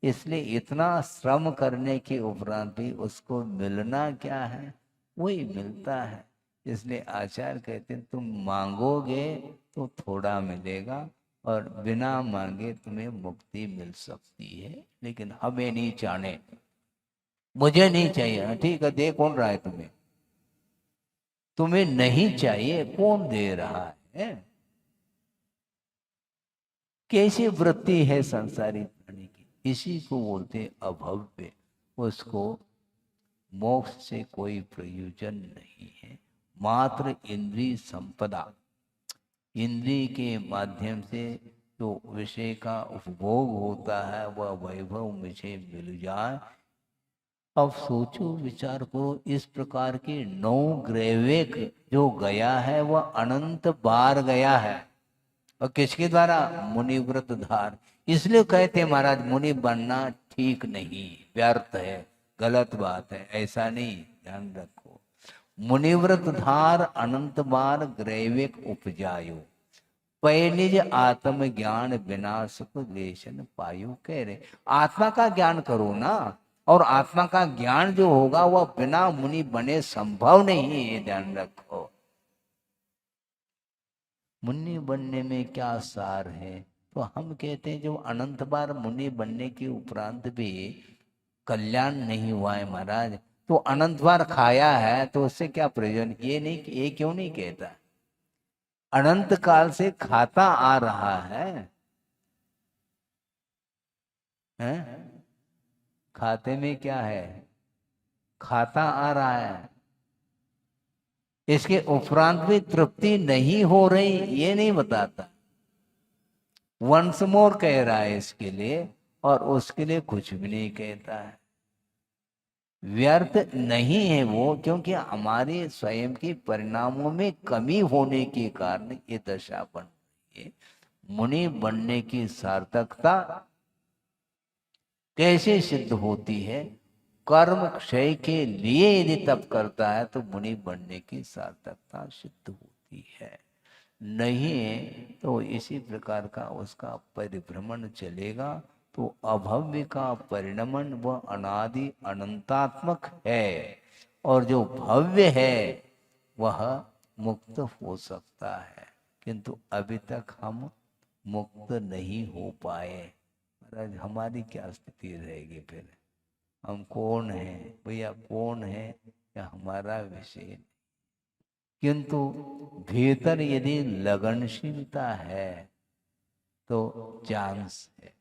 इसलिए इतना श्रम करने के उपरांत भी उसको मिलना क्या है? वही मिलता है। इसलिए आचार्य कहते हैं तुम मांगोगे तो थोड़ा मिलेगा, और बिना मांगे तुम्हें मुक्ति मिल सकती है, लेकिन हमें नहीं चाहने, मुझे नहीं चाहिए। ठीक है, दे कौन रहा है तुम्हें? तुम्हें नहीं चाहिए, कौन दे रहा है? कैसी वृत्ति है संसारी प्राणी की? इसी को बोलते अभव्य। उसको मोक्ष से कोई प्रयोजन नहीं है, मात्र इंद्रिय संपदा, इंद्रिय के माध्यम से जो विषय का उपभोग होता है वह वैभव मुझे मिल जाए। अब सोचो, विचार करो, इस प्रकार के 9 ग्रैवेक जो गया है वह अनंत बार गया है, और किसके द्वारा? मुनिव्रत धार। इसलिए कहते महाराज मुनि बनना ठीक नहीं, व्यर्थ है, गलत बात है, ऐसा नहीं, ध्यान रखो। मुनिव्रत धार अनंत बार ग्रैविक उपजायो, पै निज आत्म ज्ञान बिना सुख लेशन पायु। कह रहे आत्मा का ज्ञान करो ना, और आत्मा का ज्ञान जो होगा वह बिना मुनि बने संभव नहीं है, ध्यान रखो। मुनि बनने में क्या सार है? तो हम कहते हैं जो अनंत बार मुनि बनने के उपरांत भी कल्याण नहीं हुआ है महाराज, तो अनंत बार खाया है तो उससे क्या प्रयोजन? ये नहीं, ये क्यों नहीं कहता? अनंत काल से खाता आ रहा है, हैं? खाते में क्या है? खाता आ रहा है, इसके उपरांत भी तृप्ति नहीं हो रही, ये नहीं बताता। वंस मोर कह रहा है इसके लिए, और उसके लिए कुछ भी नहीं कहता है। व्यर्थ नहीं है वो, क्योंकि हमारे स्वयं के परिणामों में कमी होने के कारण ये दशा बन रही है। मुनि बनने की सार्थकता कैसे सिद्ध होती है? कर्म क्षय के लिए यदि तप करता है तो मुनि बनने की सार्थकता सिद्ध होती है, नहीं तो इसी प्रकार का उसका परिभ्रमण चलेगा। तो अभव्य का परिणमन वह अनादि अनंतात्मक है, और जो भव्य है वह मुक्त हो सकता है, किंतु अभी तक हम मुक्त नहीं हो पाए। महाराज हमारी क्या स्थिति रहेगी फिर? हम कौन है भैया? कौन है या हमारा विषय? किंतु भीतर यदि लगनशीलता है तो चांस है।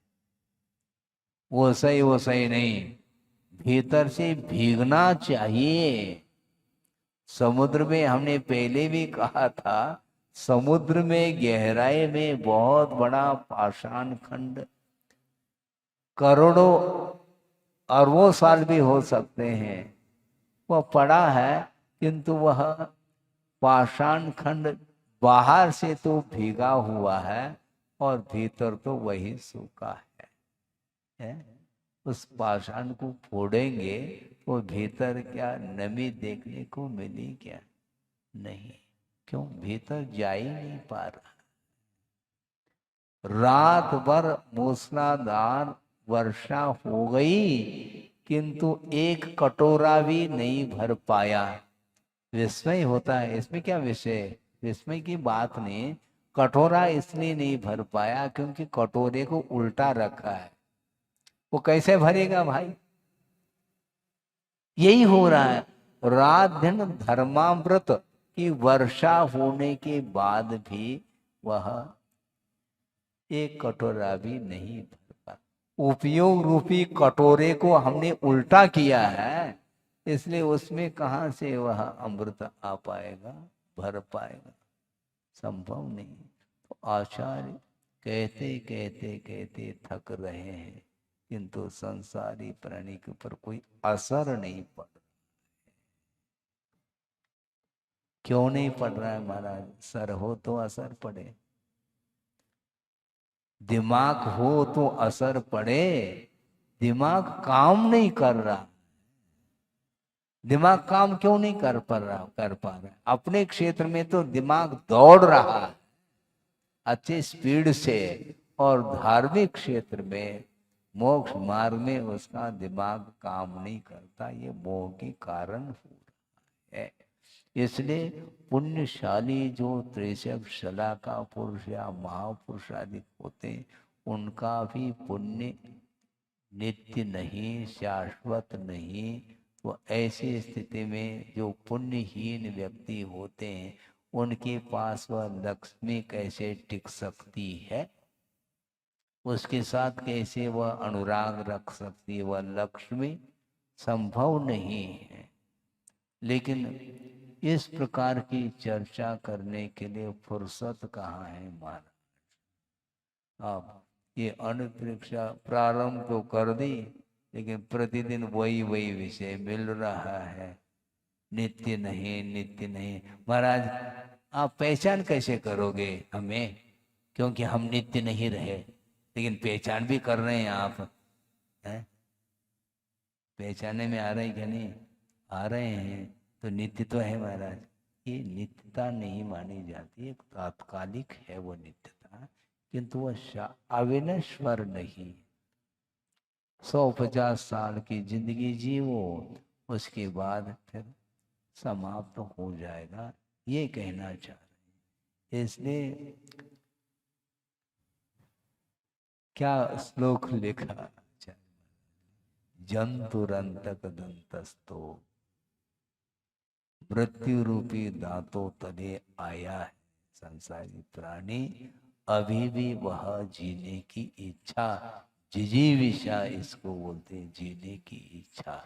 वो सही नहीं, भीतर से भीगना चाहिए। समुद्र में हमने पहले भी कहा था, समुद्र में गहराई में बहुत बड़ा पाषाण खंड करोड़ों अरबों साल भी हो सकते हैं, वह पड़ा है, किंतु वह पाषाण खंड बाहर से तो भीगा हुआ है और भीतर तो वही सूखा है? उस पाषाण को फोड़ेंगे तो भीतर क्या नमी देखने को मिली? क्या नहीं? क्यों? भीतर जा ही नहीं पा रहा। रात भर मूसलाधार वर्षा हो गई, किंतु एक कटोरा भी नहीं भर पाया। विस्मय होता है, इसमें क्या विषय? विस्मय की बात नहीं, कटोरा इसलिए नहीं भर पाया क्योंकि कटोरे को उल्टा रखा है, वो कैसे भरेगा भाई? यही हो रहा है। रात दिन धर्मामृत की वर्षा होने के बाद भी वह एक कटोरा भी नहीं भर पा। उपयोग रूपी कटोरे को हमने उल्टा किया है, इसलिए उसमें कहां से वह अमृत आ पाएगा, भर पाएगा? संभव नहीं। तो आचार्य कहते कहते कहते थक रहे हैं, किंतु संसारी प्राणी के ऊपर कोई असर नहीं पड़। क्यों नहीं पड़ रहा है महाराज? सर हो तो असर पड़े, दिमाग हो तो असर पड़े। दिमाग काम नहीं कर रहा। दिमाग काम क्यों नहीं कर पा रहा? अपने क्षेत्र में तो दिमाग दौड़ रहा है अच्छे स्पीड से, और धार्मिक क्षेत्र में मोक्ष मार्ग में उसका दिमाग काम नहीं करता। ये मोह के कारण हो रहा है। इसलिए पुण्यशाली जो त्रिशव शला का पुरुष या महापुरुष आदि होते हैं, उनका भी पुण्य नित्य नहीं, शाश्वत नहीं। तो ऐसी स्थिति में जो पुण्यहीन व्यक्ति होते हैं, उनके पास वह लक्ष्मी कैसे टिक सकती है? उसके साथ कैसे वह अनुराग रख सकती है? वह लक्ष्मी संभव नहीं है। लेकिन इस प्रकार की चर्चा करने के लिए फुर्सत कहाँ है महाराज? आप ये अनुप्रेक्षा प्रारंभ तो कर दी, लेकिन प्रतिदिन वही वही विषय मिल रहा है। नित्य नहीं, नित्य नहीं। महाराज आप पहचान कैसे करोगे हमें? क्योंकि हम नित्य नहीं रहे, लेकिन पहचान भी कर रहे हैं आप, हैं? पहचाने में आ रहे हैं क्या? नहीं आ रहे हैं। तो नित्य तो है महाराज। ये नित्यता नहीं मानी जाती, एक तात्कालिक है वो नित्यता, किंतु वह अविनश्वर नहीं। 150 साल की जिंदगी जीवो, उसके बाद फिर समाप्त हो जाएगा, ये कहना चाह रहे हैं। इसलिए क्या श्लोक लिखा, जंतुरंतक दंतस्तो मृत्यु रूपी दांतों तले आया है संसारी प्राणी, अभी भी वह जीने की इच्छा, जिजीविषा इसको बोलते हैं, जीने की इच्छा।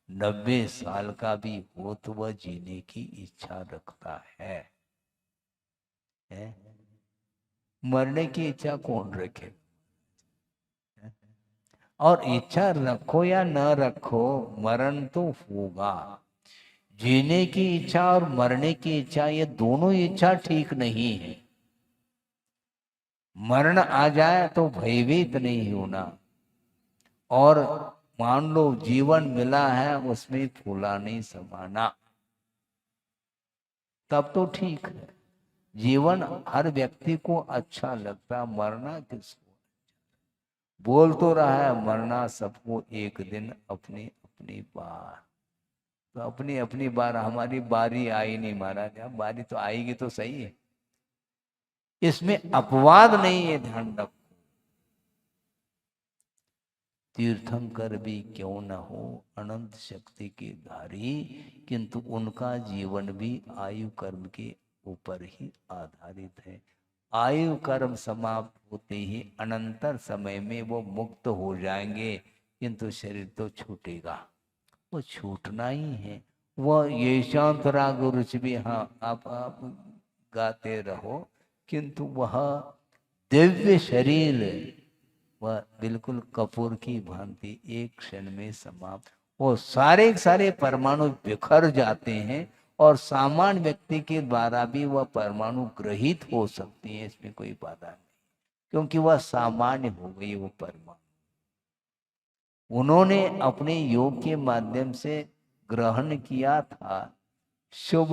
90 साल का भी हो तो वह जीने की इच्छा रखता है? मरने की इच्छा कौन रखे? और इच्छा रखो या न रखो, मरण तो होगा। जीने की इच्छा और मरने की इच्छा, ये दोनों इच्छा ठीक नहीं है। मरण आ जाए तो भयभीत नहीं होना, और मान लो जीवन मिला है उसमें फूला नहीं समाना, तब तो ठीक है। जीवन हर व्यक्ति को अच्छा लगता, मरना किसको? बोल तो रहा है मरना सबको एक दिन अपनी अपनी बार, तो अपनी अपनी बार, हमारी बारी आई नहीं महाराज। अब बारी तो आएगी तो सही है, इसमें अपवाद नहीं है, ध्यान रखो। तीर्थंकर भी क्यों न हो अनंत शक्ति के धारी, किंतु उनका जीवन भी आयु कर्म के ऊपर ही आधारित है। आयु कर्म समाप्त होते ही अनंतर समय में वो मुक्त हो जाएंगे, किंतु शरीर तो छूटेगा, वो छूटना ही है। वह ये शांत राग रुचि भी, हाँ आप गाते रहो, किंतु वह दिव्य शरीर वह बिल्कुल कपूर की भांति एक क्षण में समाप्त, वो सारे सारे परमाणु बिखर जाते हैं, और सामान्य व्यक्ति के द्वारा भी वह परमाणु ग्रहित हो सकती है, इसमें कोई बाधा नहीं, क्योंकि वह सामान्य हो गई वो परमाणु। उन्होंने अपने योग के माध्यम से ग्रहण किया था, शुभ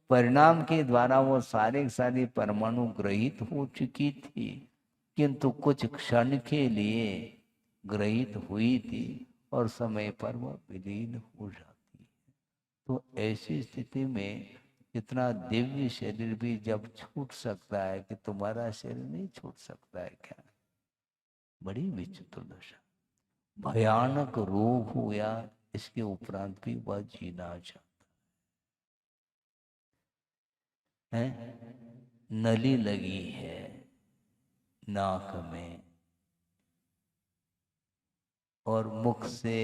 परिणाम के द्वारा वो सारे सारे परमाणु ग्रहित हो चुकी थी, किंतु कुछ क्षण के लिए ग्रहित हुई थी और समय पर वह विलीन हो जाती है। तो ऐसी स्थिति में इतना दिव्य शरीर भी जब छूट सकता है, कि तुम्हारा शरीर नहीं छूट सकता है क्या? बड़ी विचित्र दशा, भयानक रोग हो या इसके उपरांत भी वह जीना चाहता है। नली लगी है नाक में, और मुख से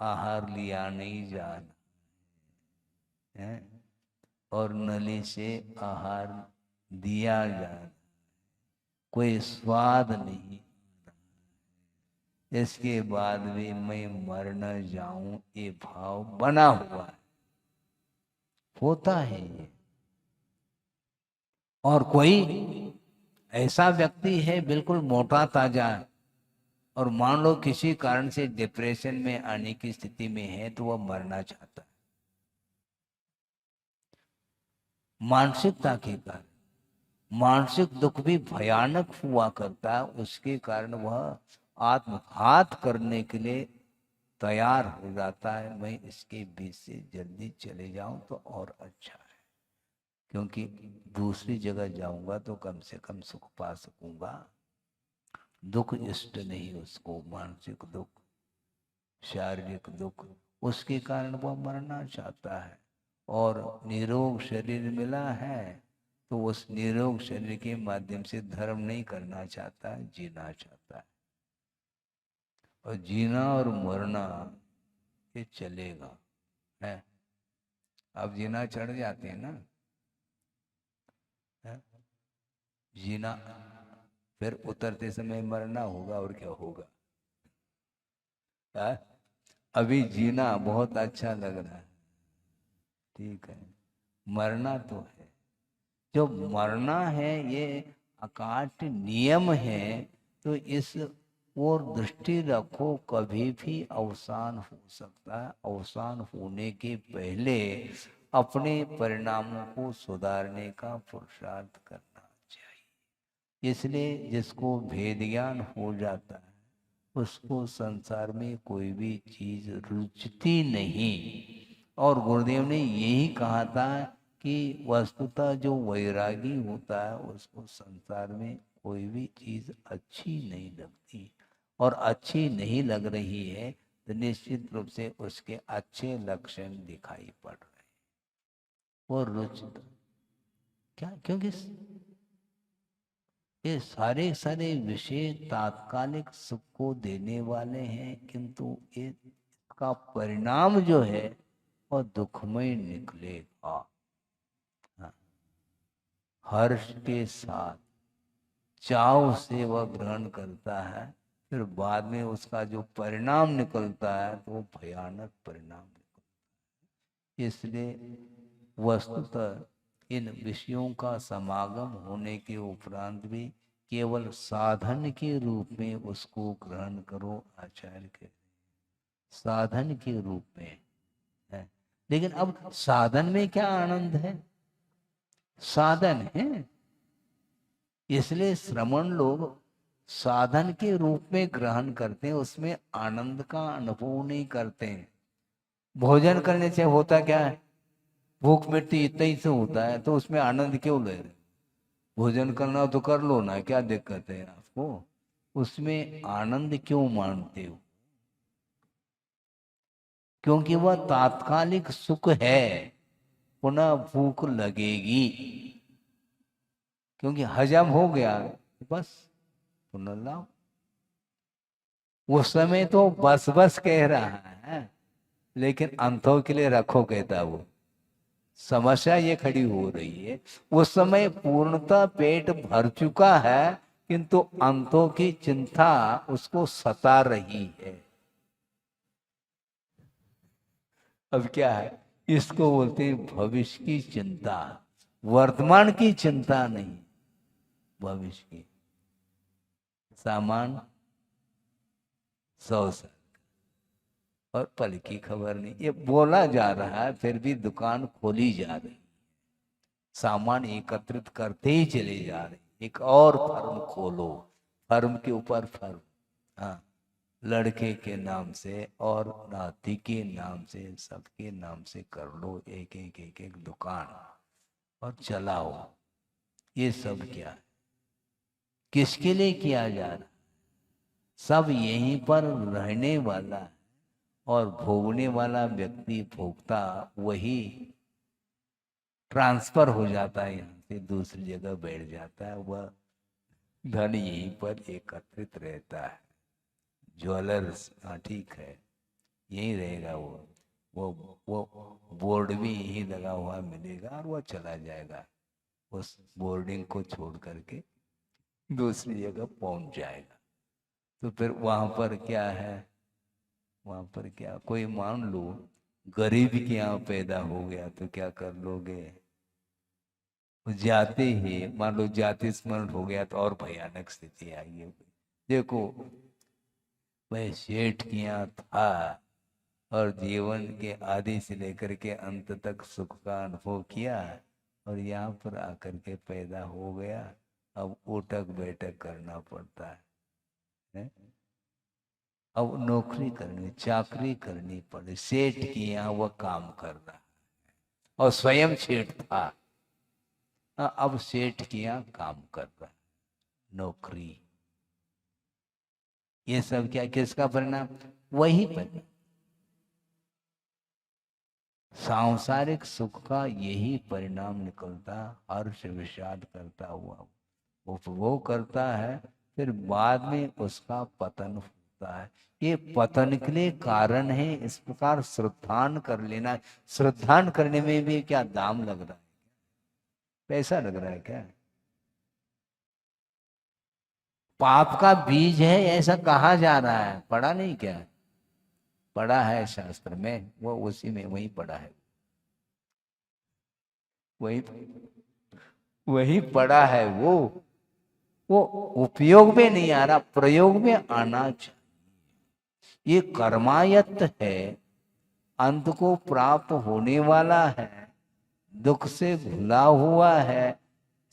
आहार लिया नहीं जाना है, और नली से आहार दिया जाना, कोई स्वाद नहीं, इसके बाद भी मैं मर न जाऊं ये भाव बना हुआ है, होता है ये। और कोई ऐसा व्यक्ति है बिल्कुल मोटा ताजा, और मान लो किसी कारण से डिप्रेशन में आने की स्थिति में है, तो वह मरना चाहता है मानसिकता के कारण। मानसिक दुख भी भयानक हुआ करता है, उसके कारण वह आत्मघात करने के लिए तैयार हो जाता है। मैं इसके बीच से जल्दी चले जाऊं तो और अच्छा है, क्योंकि दूसरी जगह जाऊंगा तो कम से कम सुख पा सकूंगा। दुख इष्ट नहीं उसको, मानसिक दुख, शारीरिक दुख, उसके कारण वह मरना चाहता है। और निरोग शरीर मिला है तो उस निरोग शरीर के माध्यम से धर्म नहीं करना चाहता है, जीना चाहता है। और जीना और मरना ये चलेगा है। अब जीना चढ़ जाते हैं ना, है? जीना, फिर उतरते समय मरना होगा, और क्या होगा? है? अभी जीना बहुत अच्छा लग रहा है, ठीक है, मरना तो है। जो मरना है ये अकाट्य नियम है, तो इस और दृष्टि रखो, कभी भी अवसान हो सकता है। अवसान होने के पहले अपने परिणामों को सुधारने का पुरुषार्थ करना चाहिए। इसलिए जिसको भेद ज्ञान हो जाता है उसको संसार में कोई भी चीज रुचती नहीं। और गुरुदेव ने यही कहा था कि वस्तुतः जो वैरागी होता है उसको संसार में कोई भी चीज अच्छी नहीं लगती, और अच्छी नहीं लग रही है तो निश्चित रूप से उसके अच्छे लक्षण दिखाई पड़ रहे हैं। वो रुचित क्या, क्योंकि ये सारे सारे विषय तात्कालिक सुख को देने वाले हैं, किंतु इसका परिणाम जो है वह दुखमय निकलेगा। हाँ। हर्ष के साथ चाव से वह ग्रहण करता है, फिर बाद में उसका जो परिणाम निकलता है तो वो भयानक परिणाम निकलता है। इसलिए वस्तुतः इन विषयों का समागम होने के उपरांत भी केवल साधन के रूप में उसको ग्रहण करो, आचार्य के साधन के रूप में है। लेकिन अब साधन में क्या आनंद है? साधन है, इसलिए श्रमण लोग साधन के रूप में ग्रहण करते हैं, उसमें आनंद का अनुभव नहीं करते हैं। भोजन करने से होता क्या है? भूख मिटती इतना ही से होता है, तो उसमें आनंद क्यों ले रहे? भोजन करना तो कर लो ना, क्या दिक्कत है आपको? उसमें आनंद क्यों मानते हो? क्योंकि वह तात्कालिक सुख है, पुनः भूख लगेगी। क्योंकि हजम हो गया बस पुनर्लाभ। उस समय तो बस बस कह रहा है, लेकिन अंतों के लिए रखो कहता वो। समस्या ये खड़ी हो रही है, उस समय पूर्णतः पेट भर चुका है, किंतु अंतों की चिंता उसको सता रही है। अब क्या है, इसको बोलते हैं भविष्य की चिंता। वर्तमान की चिंता नहीं, भविष्य की। सामान 100 साल और पल की खबर नहीं, ये बोला जा रहा है, फिर भी दुकान खोली जा रही, सामान एकत्रित करते ही चले जा रहे। एक और फर्म खोलो, फर्म के ऊपर फर्म। हाँ, लड़के के नाम से और नाती के नाम से, सबके नाम से कर लो एक एक एक एक दुकान और चलाओ। ये सब क्या है? किसके लिए किया जा रहा? सब यहीं पर रहने वाला और भोगने वाला व्यक्ति, भोगता वही ट्रांसफर हो जाता है, यहाँ से दूसरी जगह बैठ जाता है। वह धन यहीं पर एकत्रित रहता है। ज्वेलर्स, हाँ ठीक है, यही रहेगा। वो बोर्ड भी यही लगा हुआ मिलेगा और वह चला जाएगा, उस बोर्डिंग को छोड़ करके दूसरी जगह पहुंच जाएगा। तो फिर वहां पर क्या है? वहां पर क्या, कोई मान लो गरीब के यहाँ पैदा हो गया तो क्या कर लोगे? जाते ही मान लो जाति स्मरण हो गया तो और भयानक स्थिति आई है। देखो, मैं सेठ के यहाँ था और जीवन के आदि से लेकर के अंत तक सुख का अनुभव किया, और यहाँ पर आकर के पैदा हो गया, अब उठक बैठक करना पड़ता है? अब नौकरी करनी, चाकरी करनी पड़े। सेठ के यहाँ वह काम कर रहा है और स्वयं सेठ था, अब सेठ के यहाँ काम कर रहा है, नौकरी। ये सब क्या, किसका परिणाम? वही परिणाम, सांसारिक सुख का यही परिणाम निकलता। हर्ष विषाद करता हुआ उपभोग करता है, फिर बाद में उसका पतन होता है। ये पतन के लिए कारण है। इस प्रकार श्रद्धान कर लेना। श्रद्धान करने में भी क्या दाम लग रहा है? पैसा लग रहा है क्या? पाप का बीज है ऐसा कहा जा रहा है, पढ़ा नहीं क्या? पढ़ा है शास्त्र में, वो उसी में वही पढ़ा है, वही वही पढ़ा है वो। वो उपयोग में नहीं आ रहा, प्रयोग में आना चाहिए। ये कर्मायत्त है, अंत को प्राप्त होने वाला है, दुख से घुला हुआ है,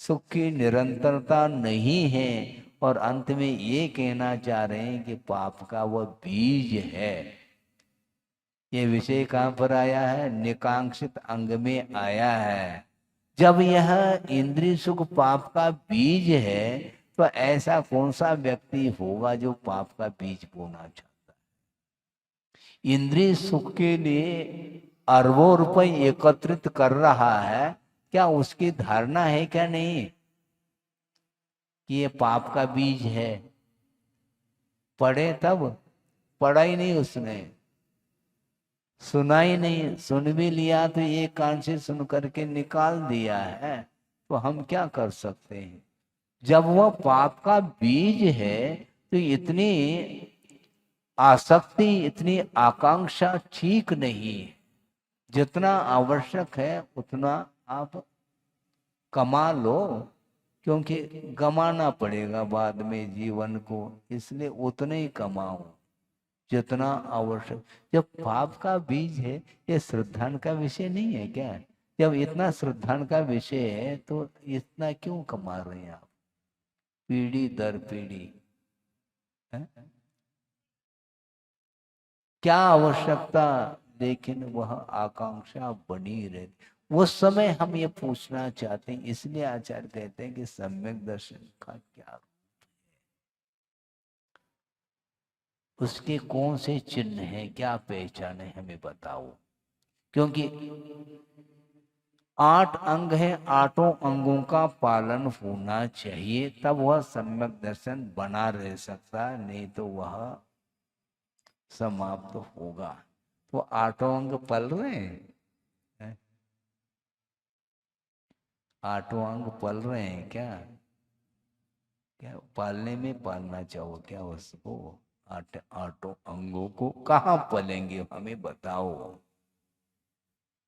सुख की निरंतरता नहीं है, और अंत में ये कहना चाह रहे हैं कि पाप का वह बीज है। ये विषय कहाँ पर आया है? निकांक्षित अंग में आया है। जब यह इंद्रिय सुख पाप का बीज है, तो ऐसा कौन सा व्यक्ति होगा जो पाप का बीज बोना चाहता है? इंद्रिय सुख के लिए अरबों रुपए एकत्रित कर रहा है, क्या उसकी धारणा है क्या नहीं कि ये पाप का बीज है? पढ़े तब, पढ़ा ही नहीं उसने, सुना ही नहीं, सुन भी लिया तो एक कान से सुन करके निकाल दिया है, तो हम क्या कर सकते हैं? जब वह पाप का बीज है तो इतनी आसक्ति, इतनी आकांक्षा ठीक नहीं है। जितना आवश्यक है उतना आप कमा लो, क्योंकि गमाना पड़ेगा बाद में जीवन को, इसलिए उतने ही कमाओ जितना आवश्यक। जब पाप का बीज है, ये श्रद्धान का विषय नहीं है क्या? जब इतना श्रद्धान का विषय है तो इतना क्यों कमा रहे हैं आप पीढ़ी दर पीढ़ी? क्या आवश्यकता? लेकिन वह आकांक्षा बनी रहती। उस समय हम ये पूछना चाहते हैं, इसलिए आचार्य कहते हैं कि सम्यक दर्शन का क्या, उसके कौन से चिन्ह है, क्या पहचान है, हमें बताओ। क्योंकि 8 अंग है, 8 अंगों का पालन होना चाहिए, तब वह सम्यक दर्शन बना रह सकता, नहीं तो वह समाप्त होगा। तो 8 अंग पल रहे हैं? 8 अंग पल रहे हैं क्या? क्या पालने में पालना चाहो क्या उसको? 8 अंगों को कहाँ पलेंगे, हमें बताओ।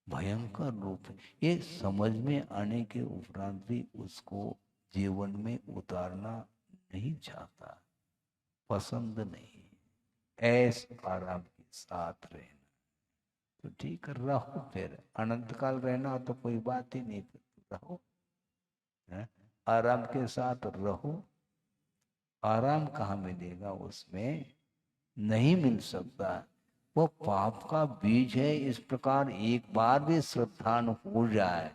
भयंकर रूप है ये। समझ में आने के उपरांत भी उसको जीवन में उतारना नहीं चाहता, पसंद नहीं। ऐस आराम के साथ रहना तो ठीक, रहो। फिर अनंत काल रहना तो कोई बात ही नहीं, रहो, आराम के साथ रहो। आराम कहाँ मिलेगा उसमें? नहीं मिल सकता। वो पाप का बीज है। इस प्रकार एक बार भी श्रद्धान हो जाए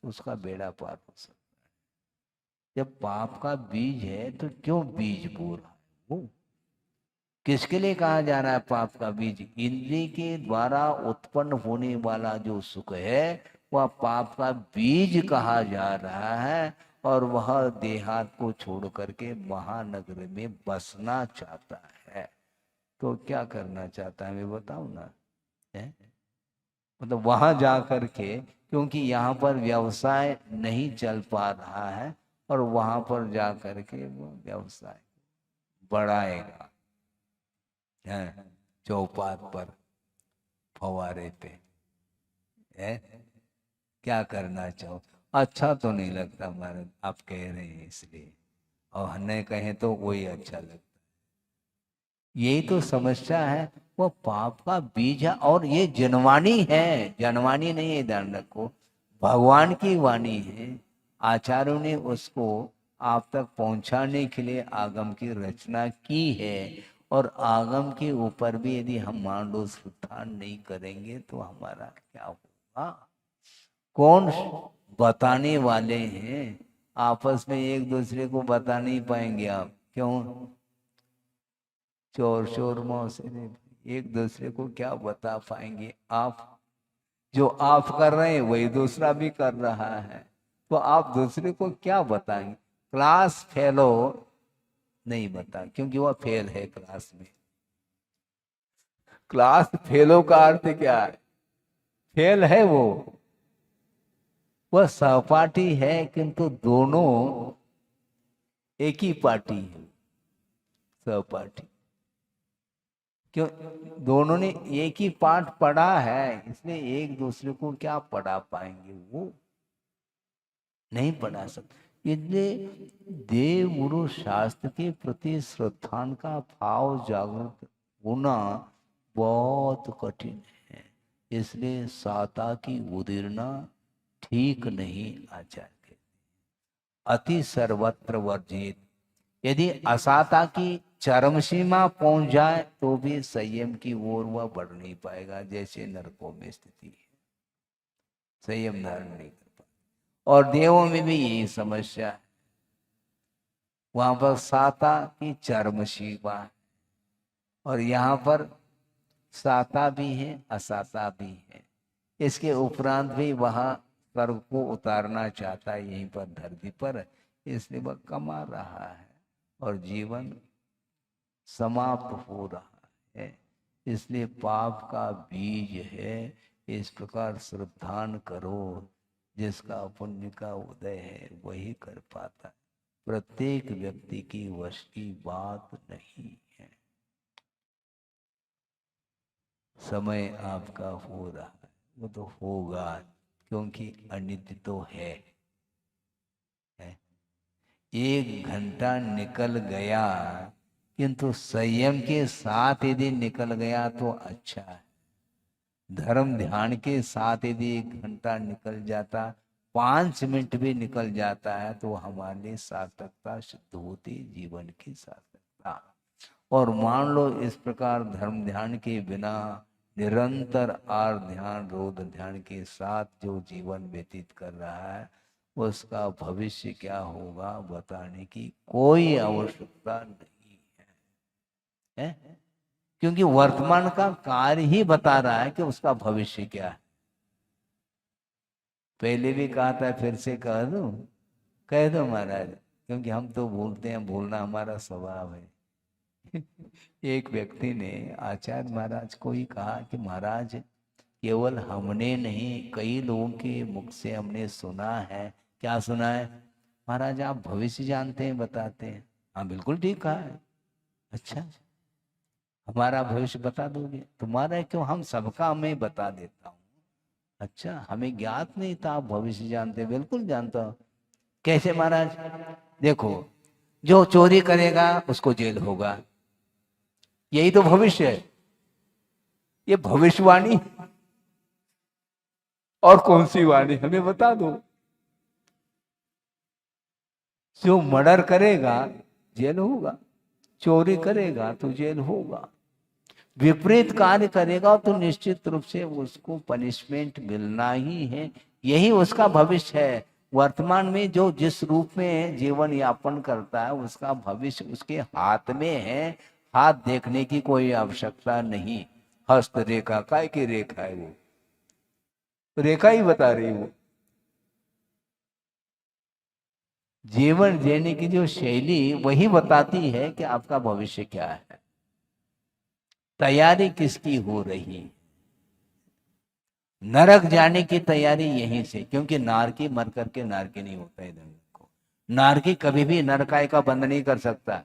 उसका बेड़ा पार हो सकता है। जब पाप का बीज है तो क्यों बीज बो रहा है? वो किसके लिए कहा जा रहा है पाप का बीज? इंद्रिय के द्वारा उत्पन्न होने वाला जो सुख है वह पाप का बीज कहा जा रहा है, और वह देहात को छोड़ करके महानगर में बसना चाहता है। तो क्या करना चाहता है, मैं बताऊं ना, है? मतलब वहां जा करके, क्योंकि यहाँ पर व्यवसाय नहीं चल पा रहा है, और वहां पर जा करके वो व्यवसाय बढ़ाएगा, है? चौपाट पर, फवारे पे, है? क्या करना चाहो? अच्छा तो नहीं लगता महाराज, आप कह रहे हैं इसलिए, और हमें कहें तो वही अच्छा लगता। यही तो समस्या है। वो पाप का बीज है, और ये जनवाणी है, जनवाणी नहीं है, ध्यान रखो, भगवान की वाणी है। आचार्यों ने उसको आप तक पहुंचाने के लिए आगम की रचना की है, और आगम के ऊपर भी यदि हम मान लो श्रद्धा नहीं करेंगे तो हमारा क्या होगा? कौन बताने वाले हैं? आपस में एक दूसरे को बता नहीं पाएंगे आप, क्यों? चोर शोर से एक दूसरे को क्या बता पाएंगे आप? जो आप कर रहे हैं वही दूसरा भी कर रहा है, तो आप दूसरे को क्या बताएंगे? क्लास फेलो नहीं बता, क्योंकि वह फेल है क्लास में। क्लास फेलो का अर्थ क्या है? फेल है वो। वह सहपाठी है, किंतु दोनों एक ही पार्टी है, सहपाठी। क्यों? दोनों ने एक ही पाठ पढ़ा है, इसलिए एक दूसरे को क्या पढ़ा पाएंगे? वो नहीं पढ़ा सकते। इसलिए देव गुरु शास्त्र के प्रति श्रद्धा का भाव जागृत होना बहुत कठिन है। इसलिए साता की उदीरना ठीक नहीं आचार्य। अति सर्वत्र वर्जित। यदि असाता की चरम सीमा पहुंच जाए तो भी संयम की ओर वह बढ़ नहीं पाएगा। जैसे नरकों में स्थिति है, संयम धारण नहीं कर पाए। और देवों में भी यही समस्या है, वहां पर साता की चरम सीमा है और यहाँ पर साता भी है असाता भी है। इसके उपरांत भी वह स्वर्ग को उतारना चाहता है यहीं पर धरती पर, इसलिए वह कमा रहा है और जीवन समाप्त हो रहा है। इसलिए पाप का बीज है, इस प्रकार श्रद्धान करो। जिसका पुण्य का उदय है वही कर पाता है, प्रत्येक व्यक्ति की वश की बात नहीं है। समय आपका हो रहा है, वो तो होगा, क्योंकि अनित्य तो है। 1 घंटा निकल गया, किंतु संयम के साथ यदि निकल गया तो अच्छा है। धर्म ध्यान के साथ यदि 1 घंटा निकल जाता, 5 मिनट भी निकल जाता है तो हमारे लिए सार्थकता सिद्ध होती, जीवन की सार्थकता। और मान लो इस प्रकार धर्म ध्यान के बिना निरंतर आर ध्यान रोध ध्यान के साथ जो जीवन व्यतीत कर रहा है, उसका भविष्य क्या होगा बताने की कोई आवश्यकता नहीं है, क्योंकि वर्तमान का कार्य ही बता रहा है कि उसका भविष्य क्या है। पहले भी कहा था, फिर से कह दो महाराज, क्योंकि हम तो भूलते हैं, भूलना हमारा स्वभाव है। एक व्यक्ति ने आचार्य महाराज को ही कहा कि महाराज, केवल हमने नहीं, कई लोगों के मुख से हमने सुना है। क्या सुना है? महाराज आप भविष्य जानते हैं, बताते हैं। हाँ बिल्कुल ठीक कहा है। अच्छा, हमारा भविष्य बता दोगे? तुम्हारा क्यों, हम सबका मैं बता देता हूँ। अच्छा, हमें ज्ञात नहीं था आप भविष्य जानते? बिल्कुल जानता हूँ। कैसे महाराज? देखो, जो चोरी करेगा उसको जेल होगा, यही तो भविष्य है। ये भविष्यवाणी और कौन सी वाणी, हमें बता दो। जो मर्डर करेगा जेल होगा, चोरी करेगा तो जेल होगा, विपरीत कार्य करेगा तो निश्चित रूप से उसको पनिशमेंट मिलना ही है। यही उसका भविष्य है। वर्तमान में जो जिस रूप में जीवन यापन करता है उसका भविष्य उसके हाथ में है। हाथ देखने की कोई आवश्यकता नहीं। हस्त रेखा, काय की रेखा है? वो रेखा ही बता रही वो। जीवन जीने की जो शैली वही बताती है कि आपका भविष्य क्या है, तैयारी किसकी हो रही। नरक जाने की तैयारी यहीं से, क्योंकि नारकी मर करके नारकी नहीं होता है। को नारकी कभी भी नरकाय का बंद नहीं कर सकता।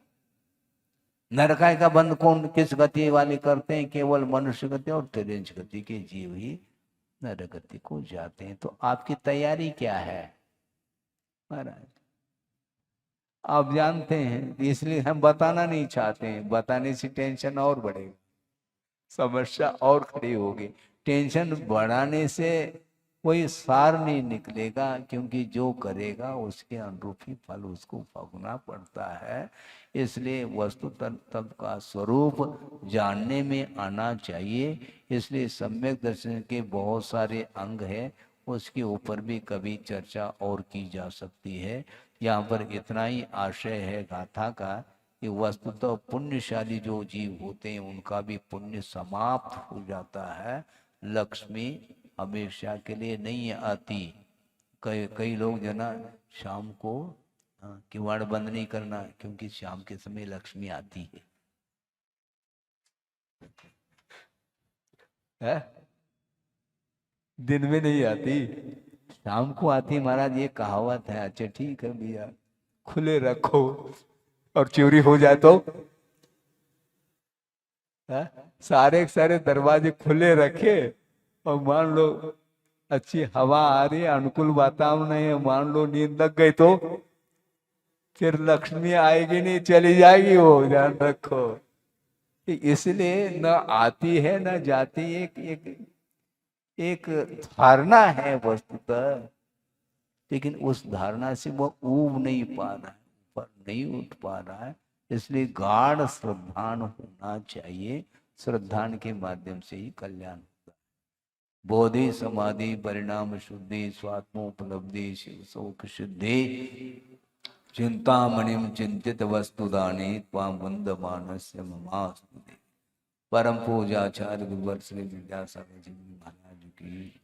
नरकाय का बंद कौन, किस गति वाले करते हैं? केवल मनुष्य गति और तिर्यंच गति के जीव ही नरक गति को जाते हैं। तो आपकी तैयारी क्या है महाराज? आप जानते हैं, इसलिए हम बताना नहीं चाहते हैं। बताने से टेंशन और बढ़ेगा, समस्या और खड़ी होगी। टेंशन बढ़ाने से कोई सार नहीं निकलेगा, क्योंकि जो करेगा उसके अनुरूप ही फल उसको भोगना पड़ता है। इसलिए वस्तु तत्व का स्वरूप जानने में आना चाहिए। इसलिए सम्यक दर्शन के बहुत सारे अंग हैं, उसके ऊपर भी कभी चर्चा और की जा सकती है। यहाँ पर इतना ही आशय है गाथा का कि वस्तुतः पुण्यशाली जो जीव होते हैं उनका भी पुण्य समाप्त हो जाता है। लक्ष्मी हमेशा के लिए नहीं आती। कई लोग जना शाम को किवाड़ बंद नहीं करना, क्योंकि शाम के समय लक्ष्मी आती है? दिन में नहीं आती, शाम को आती महाराज, ये कहावत है। अच्छा ठीक है भैया, खुले रखो और चोरी हो जाए तो सारे सारे दरवाजे खुले रखे, और मान लो अच्छी हवा आ रही है, अनुकूल वातावरण है, मान लो नींद लग गई तो फिर लक्ष्मी आएगी नहीं, चली जाएगी वो, ध्यान रखो। इसलिए न आती है न जाती, एक एक एक धारणा है वस्तुतः, लेकिन उस धारणा से वो ऊब नहीं पा रहा है, ऊपर नहीं उठ पा रहा है। इसलिए गाढ़ श्रद्धान होना चाहिए, श्रद्धान के माध्यम से ही कल्याण होता है। बोधि समाधि परिणाम शुद्धि स्वात्मोपलब्धि शिव शोक सिद्धि चिंतामणिम चिंतित वस्तुदाने त्वां वंदमानस्य ममास्तुते। परम पूजाचार्य गुरुवर श्री विद्यासागर जी महाराज की